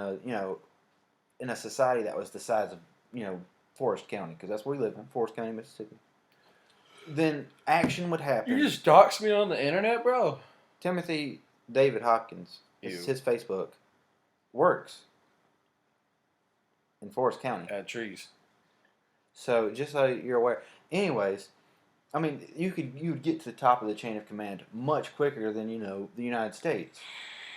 a society that was the size of, Forest County, because that's where we live in, Forest County, Mississippi, then action would happen. You just doxed me on the internet, bro. Timothy David Hopkins, his Facebook, works in Forest County. At trees. So just so you're aware. Anyways, I mean, you'd get to the top of the chain of command much quicker than the United States.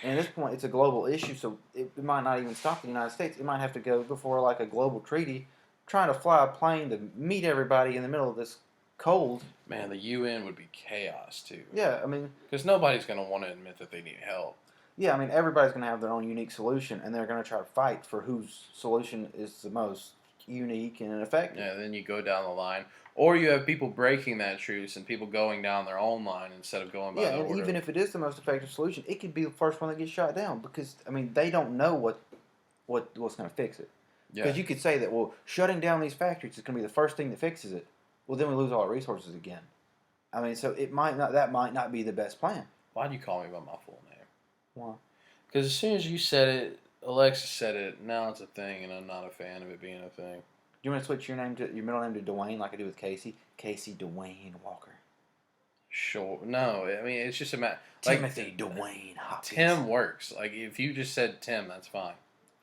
And at this point, it's a global issue, so it might not even stop the United States. It might have to go before like a global treaty, trying to fly a plane to meet everybody in the middle of this cold. Man, the UN would be chaos too. Yeah, I mean, because nobody's going to want to admit that they need help. Yeah, I mean, everybody's going to have their own unique solution, and they're going to try to fight for whose solution is the most unique and effective. Yeah, then you go down the line. Or you have people breaking that truce and people going down their own line instead of going by the order. Yeah, and even if it is the most effective solution, it could be the first one that gets shot down because, I mean, they don't know what's going to fix it. Because you could say that, well, shutting down these factories is going to be the first thing that fixes it. Well, then we lose all our resources again. I mean, so that might not be the best plan. Why'd you call me by my full name? Why? Because as soon as you said it, Alexa said it, now it's a thing, and I'm not a fan of it being a thing. Do you want to switch your middle name to Dwayne like I do with Casey? Casey Dwayne Walker. Sure. No, I mean, it's just a matter. Timothy Dwayne Hopkins. Tim works. Like, if you just said Tim, that's fine.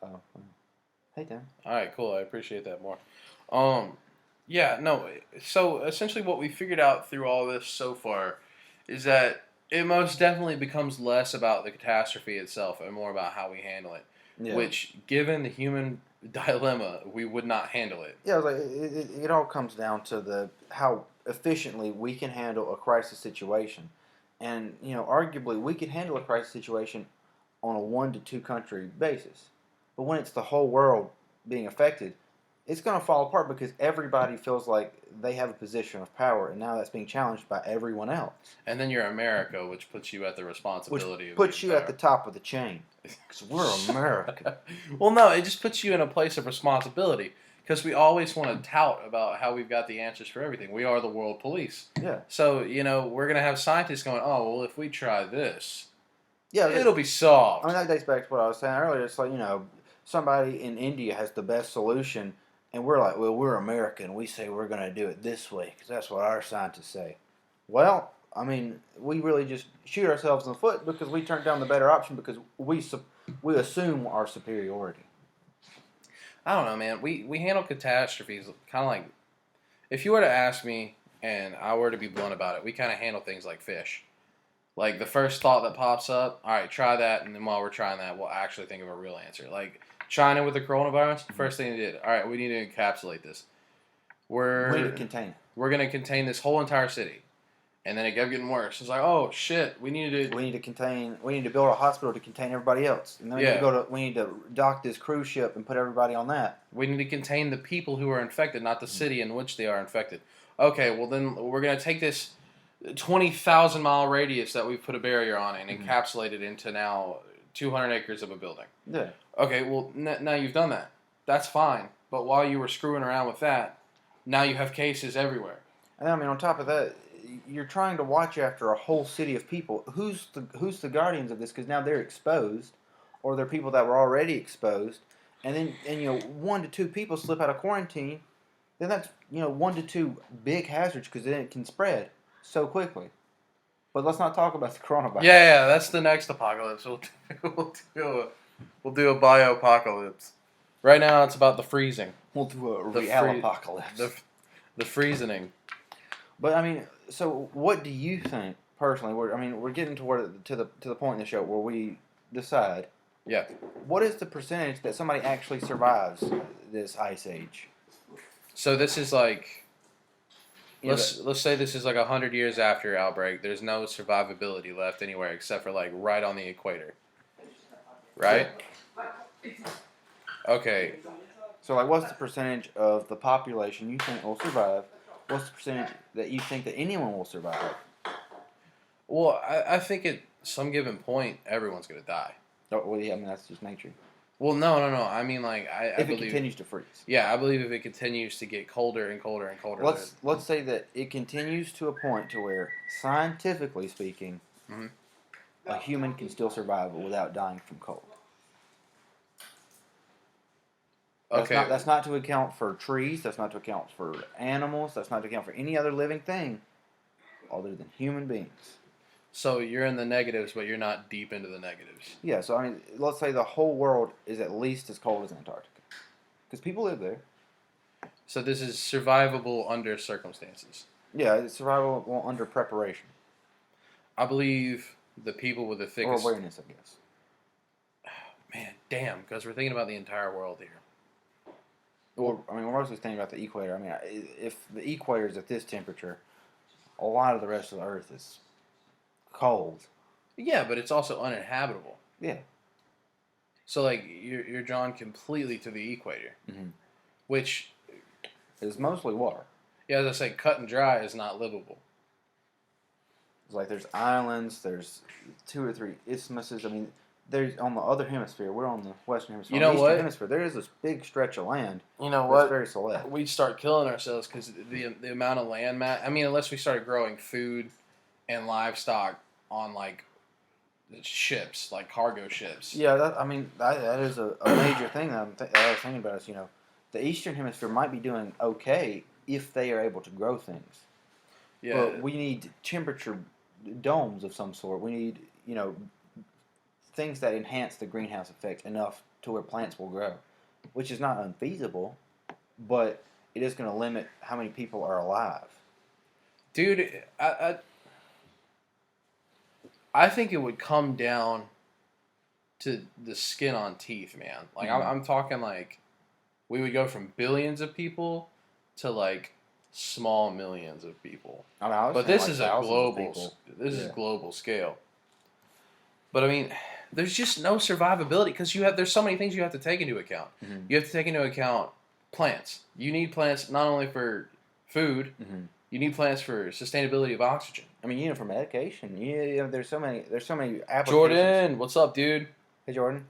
Oh. Hey, Tim. All right, cool. I appreciate that more. Yeah, no. So, essentially what we figured out through all this so far is that it most definitely becomes less about the catastrophe itself and more about how we handle it. Yeah. Which, given the human dilemma, we would not handle it. Yeah, it all comes down to how efficiently we can handle a crisis situation. And, arguably, we could handle a crisis situation on a 1 to 2 country basis. But when it's the whole world being affected, it's going to fall apart because everybody feels like they have a position of power, and now that's being challenged by everyone else. And then you're America, which puts you at the responsibility of puts you at the top of the chain. Because we're America. Well, no, it just puts you in a place of responsibility. Because we always want to tout about how we've got the answers for everything. We are the world police. Yeah. So, we're going to have scientists going, oh, well, if we try this, yeah, it'll be solved. I mean, that dates back to what I was saying earlier. It's like, somebody in India has the best solution, and we're like, well, we're American. We say we're going to do it this way because that's what our scientists say. Well, I mean, we really just shoot ourselves in the foot because we turned down the better option because we assume our superiority. I don't know, man. We handle catastrophes kind of like if you were to ask me and I were to be blunt about it, we kind of handle things like fish. Like the first thought that pops up, all right, try that, and then while we're trying that, we'll actually think of a real answer. Like China with the coronavirus, first thing they did, all right, we need to encapsulate this. We need to We're contain it. we're gonna contain this whole entire city, and then it kept getting worse. It's like, oh shit, we need to. We need to build a hospital to contain everybody else, and then we need to dock this cruise ship and put everybody on that. We need to contain the people who are infected, not the city in which they are infected. Okay, well then we're gonna take this 20,000-mile radius that we've put a barrier on and encapsulate it into now 200 acres of a building. Yeah. Okay, well now you've done that. That's fine. But while you were screwing around with that, now you have cases everywhere. And I mean, on top of that, you're trying to watch after a whole city of people. Who's the guardians of this? Because now they're exposed, or they're people that were already exposed, and then 1 to 2 people slip out of quarantine, then that's 1 to 2 big hazards because then it can spread so quickly. But let's not talk about the coronavirus. Yeah, that's the next apocalypse. We'll do a bio-apocalypse. Right now, it's about the freezing. We'll do a The real apocalypse. The freezing. But I mean, so what do you think personally? We're getting to the point in the show where we decide. Yeah. What is the percentage that somebody actually survives this ice age? So this is like, You know, let's say this is like 100 years after outbreak. There's no survivability left anywhere except for like right on the equator. Right? Okay. So like, what's the percentage of the population you think will survive? What's the percentage that you think that anyone will survive? Well, I think at some given point, everyone's going to die. Oh, well, yeah, I mean, that's just nature. Well, no. I mean, like, I If believe... it continues to freeze. Yeah, I believe if it continues to get colder and colder and colder... Let's say that it continues to a point to where, scientifically speaking, a human can still survive without dying from cold. That's not to account for trees. That's not to account for animals. That's not to account for any other living thing other than human beings. So you're in the negatives, but you're not deep into the negatives. Yeah, so I mean, let's say the whole world is at least as cold as Antarctica. Because people live there. So this is survivable under circumstances. Yeah, it's survivable under preparation. I believe the people with the thickest... Or awareness, I guess. Man, damn, because we're thinking about the entire world here. Well, I mean, we're mostly thinking about the equator. I mean, if the equator is at this temperature, a lot of the rest of the Earth is cold. Yeah, but it's also uninhabitable. Yeah. So, like, you're drawn completely to the equator, which... It's mostly water. Yeah, as I say, cut and dry is not livable. It's like there's islands, there's 2 or 3 isthmuses. I mean, there's on the other hemisphere. We're on the western hemisphere. You know on the what? eastern hemisphere, there is this big stretch of land. You know That's what? very select. We'd start killing ourselves because the amount of land mass... I mean, unless we started growing food and livestock on, like, ships, like cargo ships. Yeah, that is a major thing that I was thinking about. Is the eastern hemisphere might be doing okay if they are able to grow things. Yeah. But we need temperature domes of some sort. We need things that enhance the greenhouse effect enough to where plants will grow, which is not unfeasible, but it is going to limit how many people are alive. Dude, I think it would come down to the skin on teeth, man. Like, I'm talking like we would go from billions of people to like small millions of people. I mean, but this is a global. This is global scale. But I mean, there's just no survivability because there's so many things you have to take into account. You have to take into account plants. You need plants not only for food. You need plants for sustainability of oxygen. I mean, for medication. There's so many applications. Jordan, what's up, dude? Hey, Jordan.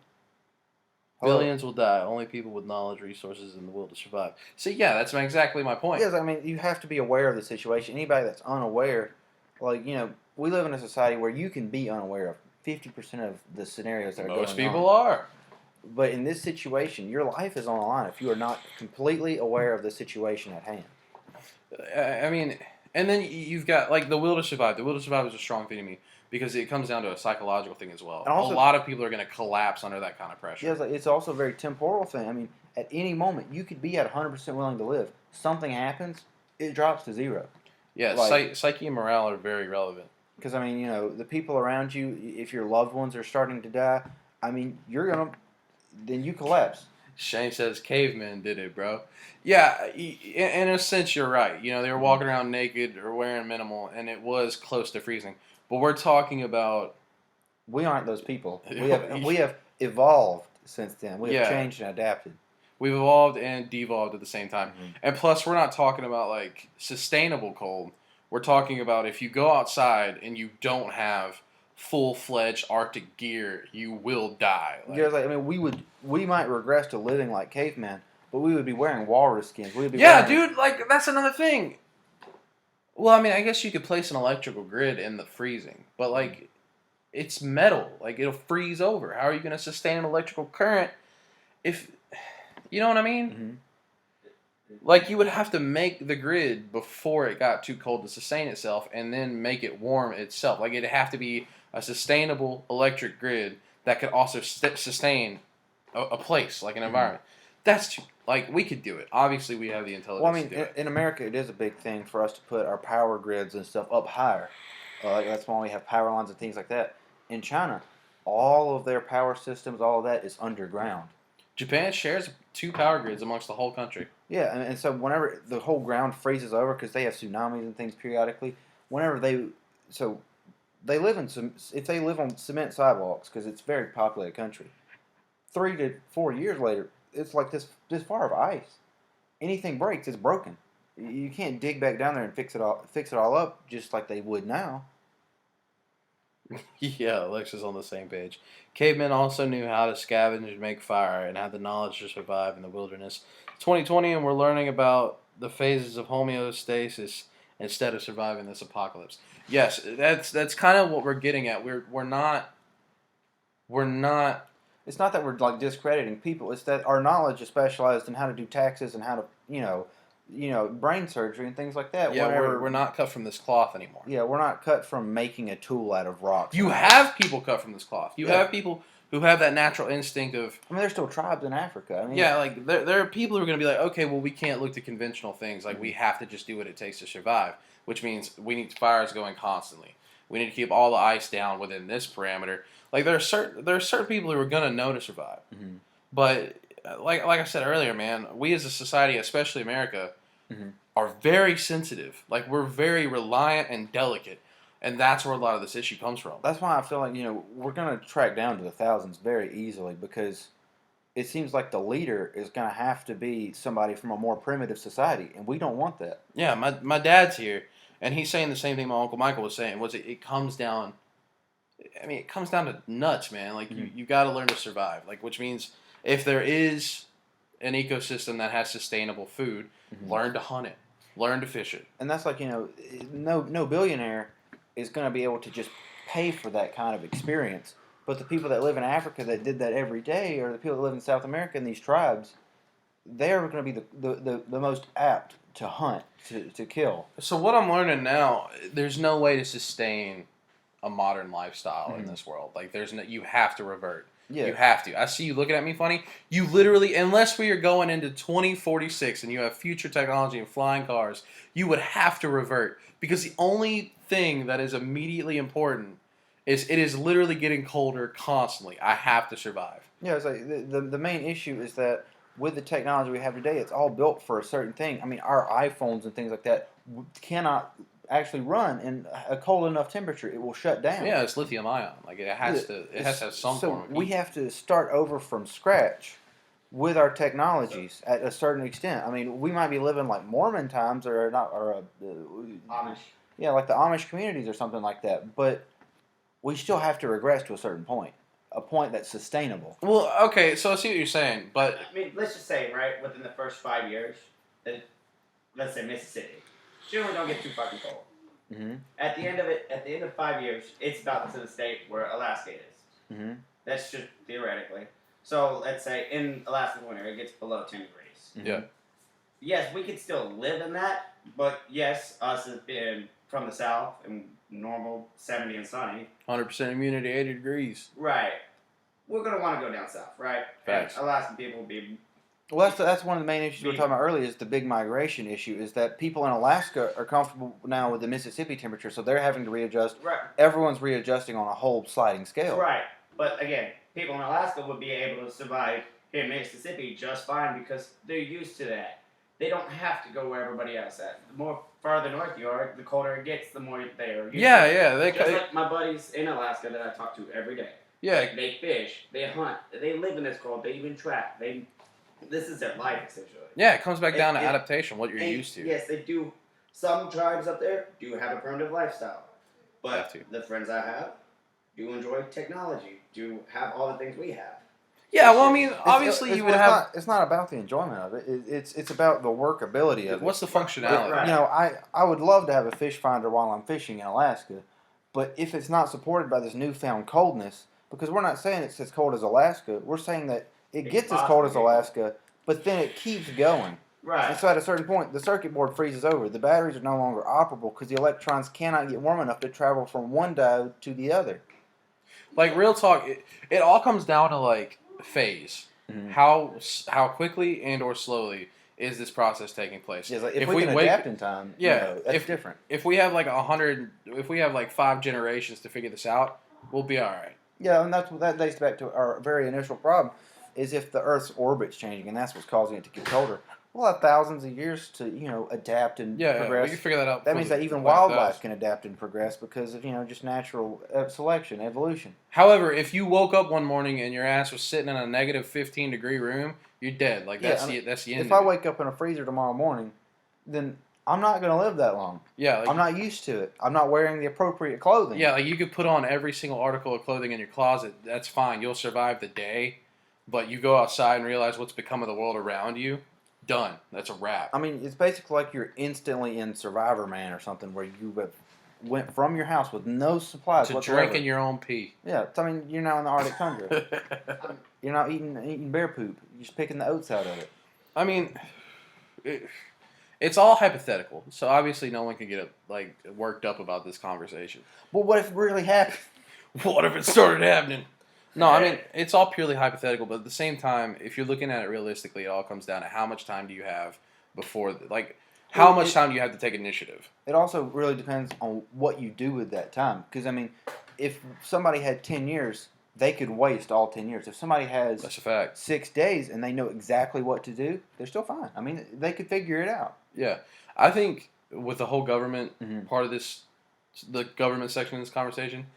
Billions will die. Only people with knowledge, resources, and the will to survive. So yeah, that's exactly my point. Yes, I mean, you have to be aware of the situation. Anybody that's unaware, like, we live in a society where you can be unaware of 50% of the scenarios that are going on. Most people are. But in this situation, your life is on the line if you are not completely aware of the situation at hand. I mean, and then you've got, like, the will to survive. The will to survive is a strong thing to me because it comes down to a psychological thing as well. And also, a lot of people are going to collapse under that kind of pressure. Yeah, it's also a very temporal thing. I mean, at any moment, you could be at 100% willing to live. Something happens, it drops to zero. Yeah, Like- psyche and morale are very relevant. Because I mean, the people around you, if your loved ones are starting to die, I mean, then you collapse. Shane says cavemen did it, bro. Yeah, in a sense, you're right. They were walking around naked or wearing minimal, and it was close to freezing. But we're talking about. We aren't those people. We have evolved since then. We have Yeah. changed and adapted. We've evolved and devolved at the same time. Mhm. And plus, we're not talking about like sustainable cold. We're talking about if you go outside and you don't have full-fledged Arctic gear, you will die. I mean, we might regress to living like cavemen, but we would be wearing walrus skins. We would be yeah, wearing, dude, like that's another thing. Well, I mean, I guess you could place an electrical grid in the freezing, but like it's metal, like it'll freeze over. How are you going to sustain an electrical current if you know what I mean? Mm-hmm. Like you would have to make the grid before it got too cold to sustain itself, and then make it warm itself. Like it'd have to be a sustainable electric grid that could also sustain a place, like an environment. That's too, like we could do it. Obviously, we have the intelligence. Well, I mean, to do it. in America, it is a big thing for us to put our power grids and stuff up higher. That's why we have power lines and things like that. In China, all of their power systems, all of that is underground. Japan shares 2 power grids amongst the whole country. Yeah, and so whenever the whole ground freezes over, because they have tsunamis and things periodically, they live if they live on cement sidewalks, because it's a very populated country, 3 to 4 years later, it's like this far of ice. Anything breaks, it's broken. You can't dig back down there and fix it all up just like they would now. Yeah, Alexa's on the same page. Cavemen also knew how to scavenge and make fire and had the knowledge to survive in the wilderness. It's 2020 and we're learning about the phases of homeostasis instead of surviving this apocalypse. Yes, that's kind of what we're getting at. We're not. It's not that we're like discrediting people. It's that our knowledge is specialized in how to do taxes and how to brain surgery and things like that. Yeah, we're not cut from this cloth anymore. Yeah, we're not cut from making a tool out of rocks. You have people cut from this cloth. You Yeah. have people who have that natural instinct of. I mean, there's still tribes in Africa. I mean, Yeah, like there are people who are going to be like, okay, well, we can't look to conventional things. Like we have to just do what it takes to survive, which means we need fires going constantly. We need to keep all the ice down within this parameter. Like there are certain people who are going to know to survive. Mhm. But like I said earlier, man, we as a society, especially America, Mhm. are very sensitive. Like we're very reliant and delicate, and that's where a lot of this issue comes from. That's why I feel like we're gonna track down to the thousands very easily, because it seems like the leader is gonna have to be somebody from a more primitive society, and we don't want that. Yeah, my dad's here, and he's saying the same thing my Uncle Michael was saying. It comes down. I mean, it comes down to nuts, man. Like you got to learn to survive. Like which means if there is an ecosystem that has sustainable food, learn to hunt it, learn to fish it. And that's like no billionaire is gonna be able to just pay for that kind of experience. But the people that live in Africa that did that every day, or the people that live in South America in these tribes, they're going to be the most apt to hunt, to kill. So what I'm learning now, there's no way to sustain a modern lifestyle in this world. Like you have to revert. Yeah. You have to. I see you looking at me funny. You literally, unless we are going into 2046 and you have future technology and flying cars, you would have to revert. Because the only thing that is immediately important is it is literally getting colder constantly. I have to survive. Yeah, it's like the main issue is that with the technology we have today, it's all built for a certain thing. I mean, our iPhones and things like that cannot actually run in a cold enough temperature. It will shut down. Yeah, it's lithium ion. Like it has to have some form of heat. We have to start over from scratch with our technologies at a certain extent. I mean, we might be living like Mormon times Amish. Yeah, like the Amish communities or something like that. But we still have to regress to a certain point, a point that's sustainable. Well, okay, so I see what you're saying, but I mean, let's just say, right, within the first 5 years, let's say Mississippi, generally don't get too fucking cold. Mm-hmm. At the end of 5 years, it's about to the state where Alaska is. Mm-hmm. That's just theoretically. So let's say in Alaska winter, it gets below 10 degrees. Mm-hmm. yeah. Yes, we could still live in that, but yes, us as being from the south and normal 70 and sunny, 100% immunity, 80 degrees. right? We're gonna want to go down south, right? Facts. And Alaskan people will be Well, that's one of the main issues we were Be- talking about earlier. Is the big migration issue? Is that people in Alaska are comfortable now with the Mississippi temperature, so they're having to readjust. Right. Everyone's readjusting on a whole sliding scale. Right. But again, people in Alaska would be able to survive in Mississippi just fine because they're used to that. They don't have to go where everybody else at. The more farther north you are, the colder it gets, the more they are used to Yeah, it. yeah. Just like my buddies in Alaska that I talk to every day. Yeah. They fish, they hunt, they live in this cold, they even trap. This is their life essentially. Yeah, it comes back down to And- adaptation, what you're and used to. Yes, they do. Some tribes up there do have a primitive lifestyle, Have but to. the friends I have do enjoy technology, do have all the things we have. Yeah, well, I mean, obviously you would have. It's not about the enjoyment of it. It's about the workability of it. What's the functionality? Right. You know, I would love to have a fish finder while I'm fishing in Alaska, but if it's not supported by this newfound coldness, because we're not saying it's as cold as Alaska, we're saying that it gets as cold as Alaska, but then it keeps going. Right. And so at a certain point, the circuit board freezes over. The batteries are no longer operable because the electrons cannot get warm enough to travel from one diode to the other. Like, real talk, it all comes down to, like, phase. Mhm. How quickly and or slowly is this process taking place? Yeah, like if we can adapt in time, Yeah, that's different. If we have like 100, if we have like 5 generations to figure this out, we'll be all right. Yeah, and that dates back to our very initial problem, is if the Earth's orbit's changing, and that's what's causing it to get colder. We'll have thousands of years to adapt and Yeah, progress. we can figure that out. That before means the that even planet wildlife dies. can adapt and progress because of just natural selection, evolution. However, if you woke up one morning and your ass was sitting in a negative 15-degree room, you're dead. Like that's the end. If I wake up in a freezer tomorrow morning, then I'm not going to live that long. Yeah, like, I'm not used to it. I'm not wearing the appropriate clothing. yeah, like you could put on every single article of clothing in your closet. That's fine. You'll survive the day. But you go outside and realize what's become of the world around you. Done. That's a wrap. I mean, it's basically like you're instantly in Survivor Man or something, where you went from your house with no supplies To whatsoever. drinking your own pee. Yeah, I mean, you're now in the Arctic tundra. You're not eating bear poop. You're just picking the oats out of it. I mean, it's all hypothetical. So obviously, no one can get worked up about this conversation. But what if it really happened? What if it started happening? No, I mean, it's all purely hypothetical, but at the same time, if you're looking at it realistically, it all comes down to how much time do you have before, how much time do you have to take initiative? It also really depends on what you do with that time. Because, I mean, if somebody had 10 years, they could waste all 10 years. If somebody has That's a fact. 6 days and they know exactly what to do, they're still fine. I mean, they could figure it out. Yeah. I think with the whole government Mhm. part of this, the government section of this conversation,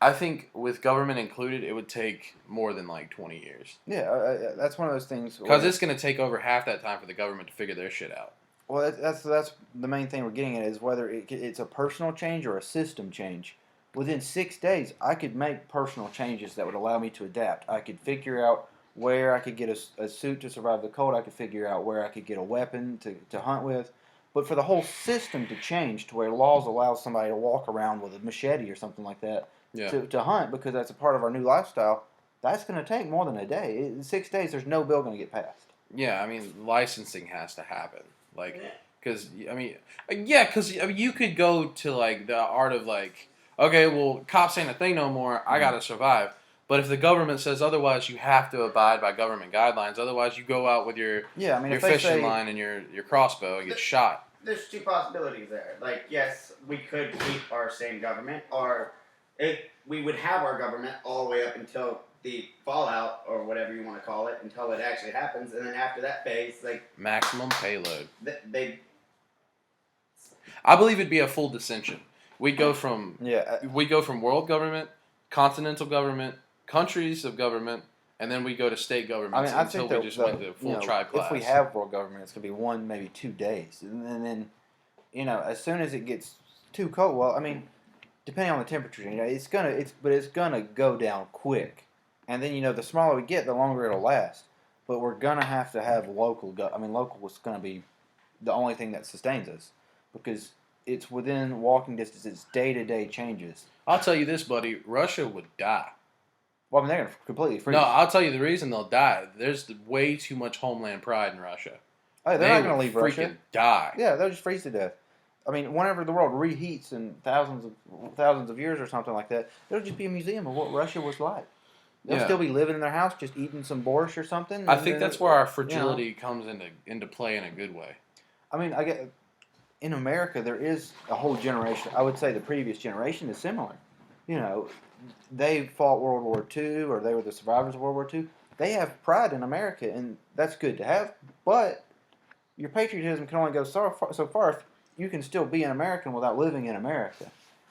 I think with government included, it would take more than 20 years. Yeah, that's one of those things. Because it's going to take over half that time for the government to figure their shit out. Well, that's the main thing we're getting at is whether it's a personal change or a system change. Within 6 days, I could make personal changes that would allow me to adapt. I could figure out where I could get a suit to survive the cold. I could figure out where I could get a weapon to hunt with. But for the whole system to change to where laws allow somebody to walk around with a machete or something like that Yeah. to hunt because that's a part of our new lifestyle, that's going to take more than a day. In 6 days, there's no bill going to get passed. Yeah, I mean, licensing has to happen. Because, I mean, you could go to, the art of, okay, well, cops ain't a thing no more. I got to survive. But if the government says otherwise, you have to abide by government guidelines. Otherwise, you go out with your If they fishing say, line and your crossbow and get shot. There's two possibilities there. Yes, we could keep our same government, or we would have our government all the way up until the fallout, or whatever you want to call it, until it actually happens, and then after that phase, Maximum payload. they I believe it'd be a full dissension. We'd go from yeah, world government, continental government, countries of government, and then we go to state governments I until think we just went to full tribe class. If we have world government, it's going to be 1, maybe 2 days. And then, as soon as it gets too cold, well, I mean, depending on the temperature, it's going to go down quick. And then, the smaller we get, the longer it'll last. But we're going to have local, local is going to be the only thing that sustains us. Because it's within walking distance, it's day-to-day changes. I'll tell you this, buddy. Russia would die. Well, I mean, they're going to completely freeze. No, I'll tell you the reason they'll die. There's way too much homeland pride in Russia. Hey, they're not going to leave Russia. Freaking die. Yeah, they'll just freeze to death. I mean, whenever the world reheats in thousands of years or something like that, there'll just be a museum of what Russia was like. They'll Yeah. still be living in their house, just eating some borscht or something. I and think then, that's where our you know, fragility comes into play in a good way. I mean, I get in America there is a whole generation. I would say the previous generation is similar. You know, they fought World War II, or they were the survivors of World War II. They have pride in America, and that's good to have. But your patriotism can only go so far if you can still be an American without living in America.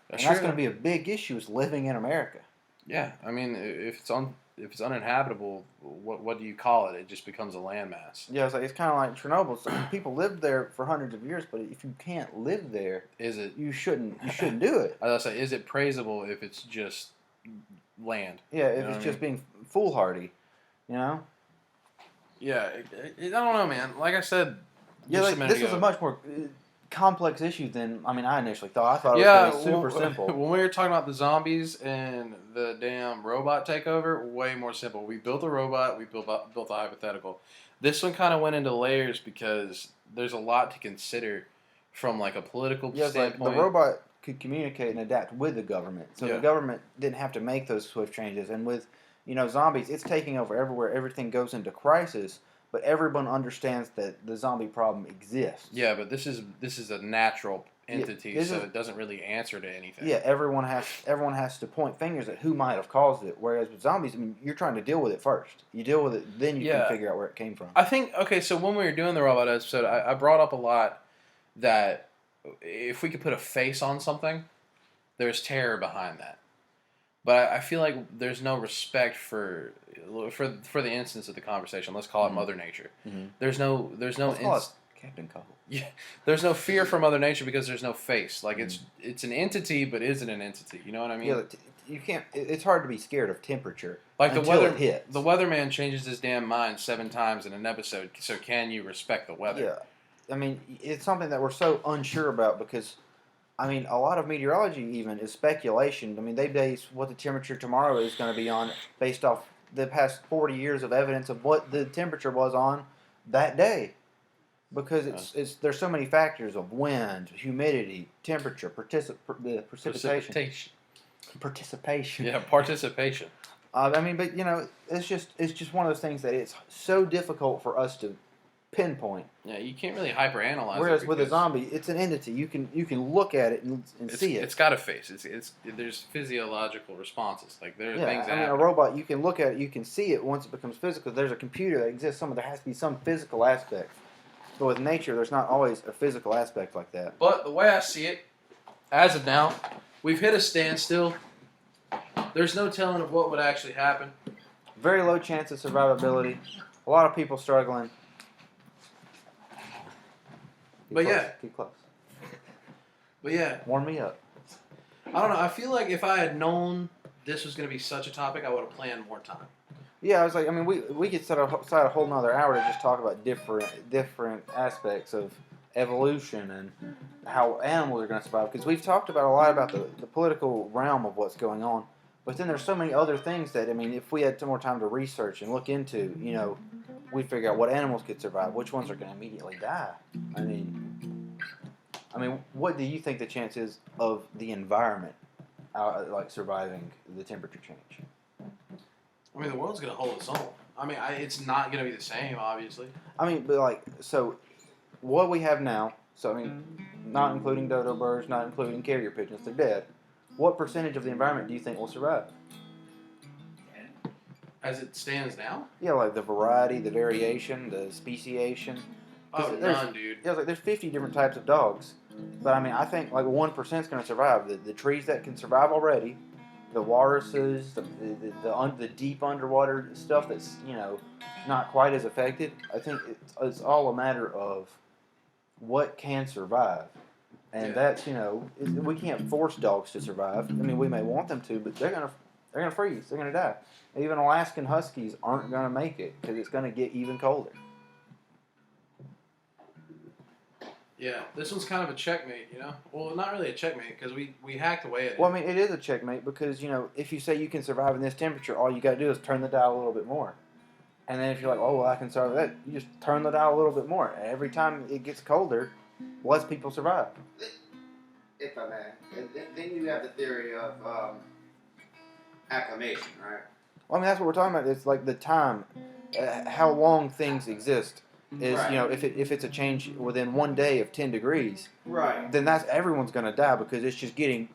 And that's going to be a big issue, is living in America. Yeah, I mean, if it's uninhabitable, what do you call it? It just becomes a landmass. Yeah, it's kind of like Chernobyl. So people lived there for hundreds of years, but if you can't live there, Is it? you shouldn't do it. I was say, is it praisable if it's just land? Yeah, if You know it's what I just mean? being foolhardy, you know. Yeah, I don't know, man. Like I said, Yeah, just like, a minute this ago. is a much more complex issue than I initially thought. I thought it was Yeah, going to be super simple. When we were talking about the zombies and the damn robot takeover, way more simple. We built a robot. We built a hypothetical. This one kind of went into layers because there's a lot to consider from like a political Yeah, it's like standpoint. the robot could communicate and adapt with the government, so Yeah. the government didn't have to make those swift changes. And with zombies, it's taking over everywhere. Everything goes into crisis, but everyone understands that the zombie problem exists. Yeah, but this is a natural entity, Yeah, so it doesn't really answer to anything. Yeah, everyone has to point fingers at who might have caused it. Whereas with zombies, I mean, you're trying to deal with it first. You deal with it, then you Yeah. can figure out where it came from. I think, okay, so when we were doing the robot episode, I brought up a lot that if we could put a face on something, there's terror behind that. But I feel like there's no respect for the instance of the conversation. Let's call it Mother Nature. Mm-hmm. There's no Let's call it Captain Cold. Yeah, there's no fear for Mother Nature because there's no face. Like it's an entity, but isn't an entity. You know what I mean? Yeah, you can't. It's hard to be scared of temperature. Like until it hits. the weatherman changes his damn mind 7 times in an episode. So can you respect the weather? Yeah, I mean, it's something that we're so unsure about because, I mean, a lot of meteorology even is speculation. I mean, they base what the temperature tomorrow is going to be on based off the past 40 years of evidence of what the temperature was on that day. Because there's so many factors of wind, humidity, temperature, precipitation. Participation. Yeah, participation. I mean, but it's just one of those things that it's so difficult for us to pinpoint. Yeah, you can't really hyperanalyze. Whereas with a zombie, it's an entity. You can look at it and see it. It's got a face. There's physiological responses. Like there are things that I mean, happen. a robot, you can look at it, you can see it once it becomes physical. There's a computer that exists. There has to be some physical aspect. But with nature, there's not always a physical aspect like that. But the way I see it, as of now, we've hit a standstill. There's no telling of what would actually happen. Very low chance of survivability. A lot of people struggling. Keep close. But yeah, Warm me up. I don't know. I feel like if I had known this was going to be such a topic, I would have planned more time. Yeah, I was like, I mean, we could set aside a whole nother hour to just talk about different aspects of evolution and how animals are going to survive. Because we've talked about a lot about the political realm of what's going on. But then there's so many other things that, I mean, if we had some more time to research and look into, we'd figure out what animals could survive, which ones are going to immediately die. I mean, what do you think the chance is of the environment, surviving the temperature change? I mean, the world's going to hold its own. I mean, it's not going to be the same, obviously. I mean, but so what we have now, so I mean, not including dodo birds, not including carrier pigeons, they're dead. What percentage of the environment do you think will survive? As it stands now? Yeah, like the variety, the variation, the speciation. Oh, none, dude. Yeah, there's 50 different types of dogs. But I mean, I think 1% is going to survive. The trees that can survive already, the walruses, the deep underwater stuff that's not quite as affected. I think it's all a matter of what can survive, and that's we can't force dogs to survive. I mean, we may want them to, but they're gonna freeze. They're gonna die. Even Alaskan Huskies aren't gonna make it because it's gonna get even colder. Yeah, this one's kind of a checkmate, Well, not really a checkmate because we hacked away at it. Well, I mean, it is a checkmate because, if you say you can survive in this temperature, all you got to do is turn the dial a little bit more. And then if you're like, oh, well, I can survive that, you just turn the dial a little bit more. And every time it gets colder, less people survive. If I may. And then you have the theory of acclimation, right? Well, I mean, that's what we're talking about. It's like the time, how long things exist. Is Right. If it's a change within 1 day of 10 degrees, Right. then everyone's gonna die because it's just getting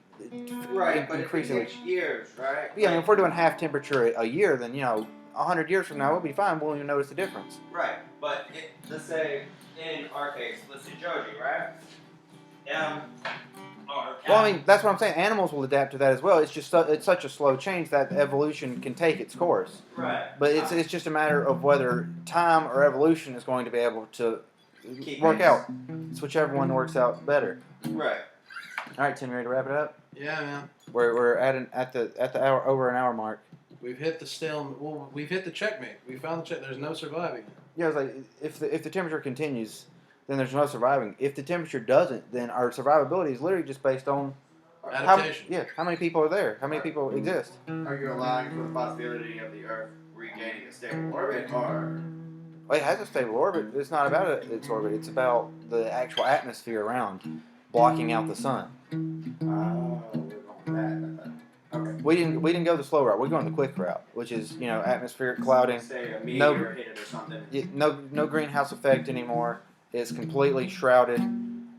Right, but if it increasingly. takes years, right? Yeah, I mean, if we're doing half temperature a year, then 100 years from now we'll be fine. We won't even notice the difference. Right, but let's say in our case, let's say Joji, right? Well, I mean, that's what I'm saying. Animals will adapt to that as well. It's just it's such a slow change that evolution can take its course. Right. But it's just a matter of whether time or evolution is going to be able to Keep work pace. out. It's whichever one works out better. Right. All right, Tim, you ready to wrap it up? Yeah, man. We're at the hour over an hour mark. We've hit the we've hit the checkmate. We found the check. There's no surviving. Yeah, it's like if the temperature continues, then there's no surviving. If the temperature doesn't, then our survivability is literally just based on Adaptation. how many people are there, how many people exist. Are you allowing for the possibility of the Earth regaining a stable orbit, or? Well, it has a stable orbit. It's not about its orbit. It's about the actual atmosphere around blocking out the sun. We're going that. Okay. We didn't go the slow route. We're going the quick route, which is atmospheric clouding. Say a meteor hit it or something. No greenhouse effect anymore. It's completely shrouded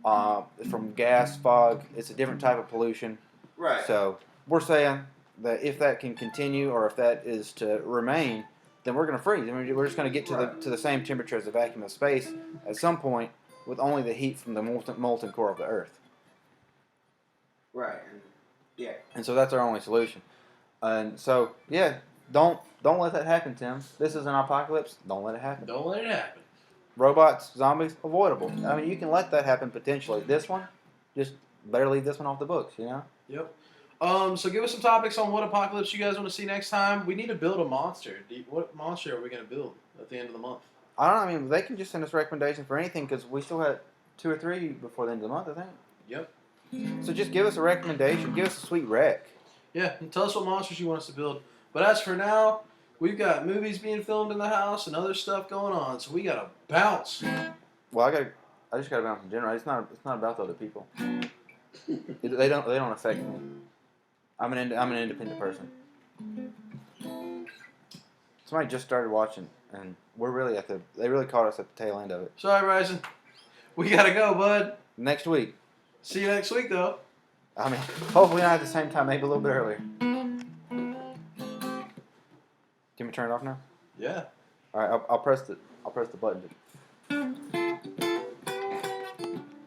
from gas, fog. It's a different type of pollution. Right. So we're saying that if that can continue, or if that is to remain, then we're going to freeze. I mean, we're just going to get to the same temperature as the vacuum of space at some point, with only the heat from the molten core of the Earth. Right. Yeah. And so that's our only solution. And so don't let that happen, Tim. This is an apocalypse. Don't let it happen. Don't let it happen. Robots, zombies, avoidable. I mean, you can let that happen potentially. This one, just better leave this one off the books, Yep. So give us some topics on what apocalypse you guys want to see next time. We need to build a monster. What monster are we going to build at the end of the month? I don't know. I mean, they can just send us recommendations for anything because we still had 2 or 3 before the end of the month, I think. Yep. So just give us a recommendation. Give us a sweet rec. Yeah, and tell us what monsters you want us to build. But as for now, we've got movies being filmed in the house and other stuff going on, so we gotta bounce. Well, I just gotta bounce in general. It's not about the other people. They don't affect me. I'm an independent person. Somebody just started watching, and we're really they really caught us at the tail end of it. Sorry, Bryson. We gotta go, bud. Next week. See you next week, though. I mean, hopefully not at the same time, maybe a little bit earlier. Can we turn it off now? Yeah. All right, I'll press the button.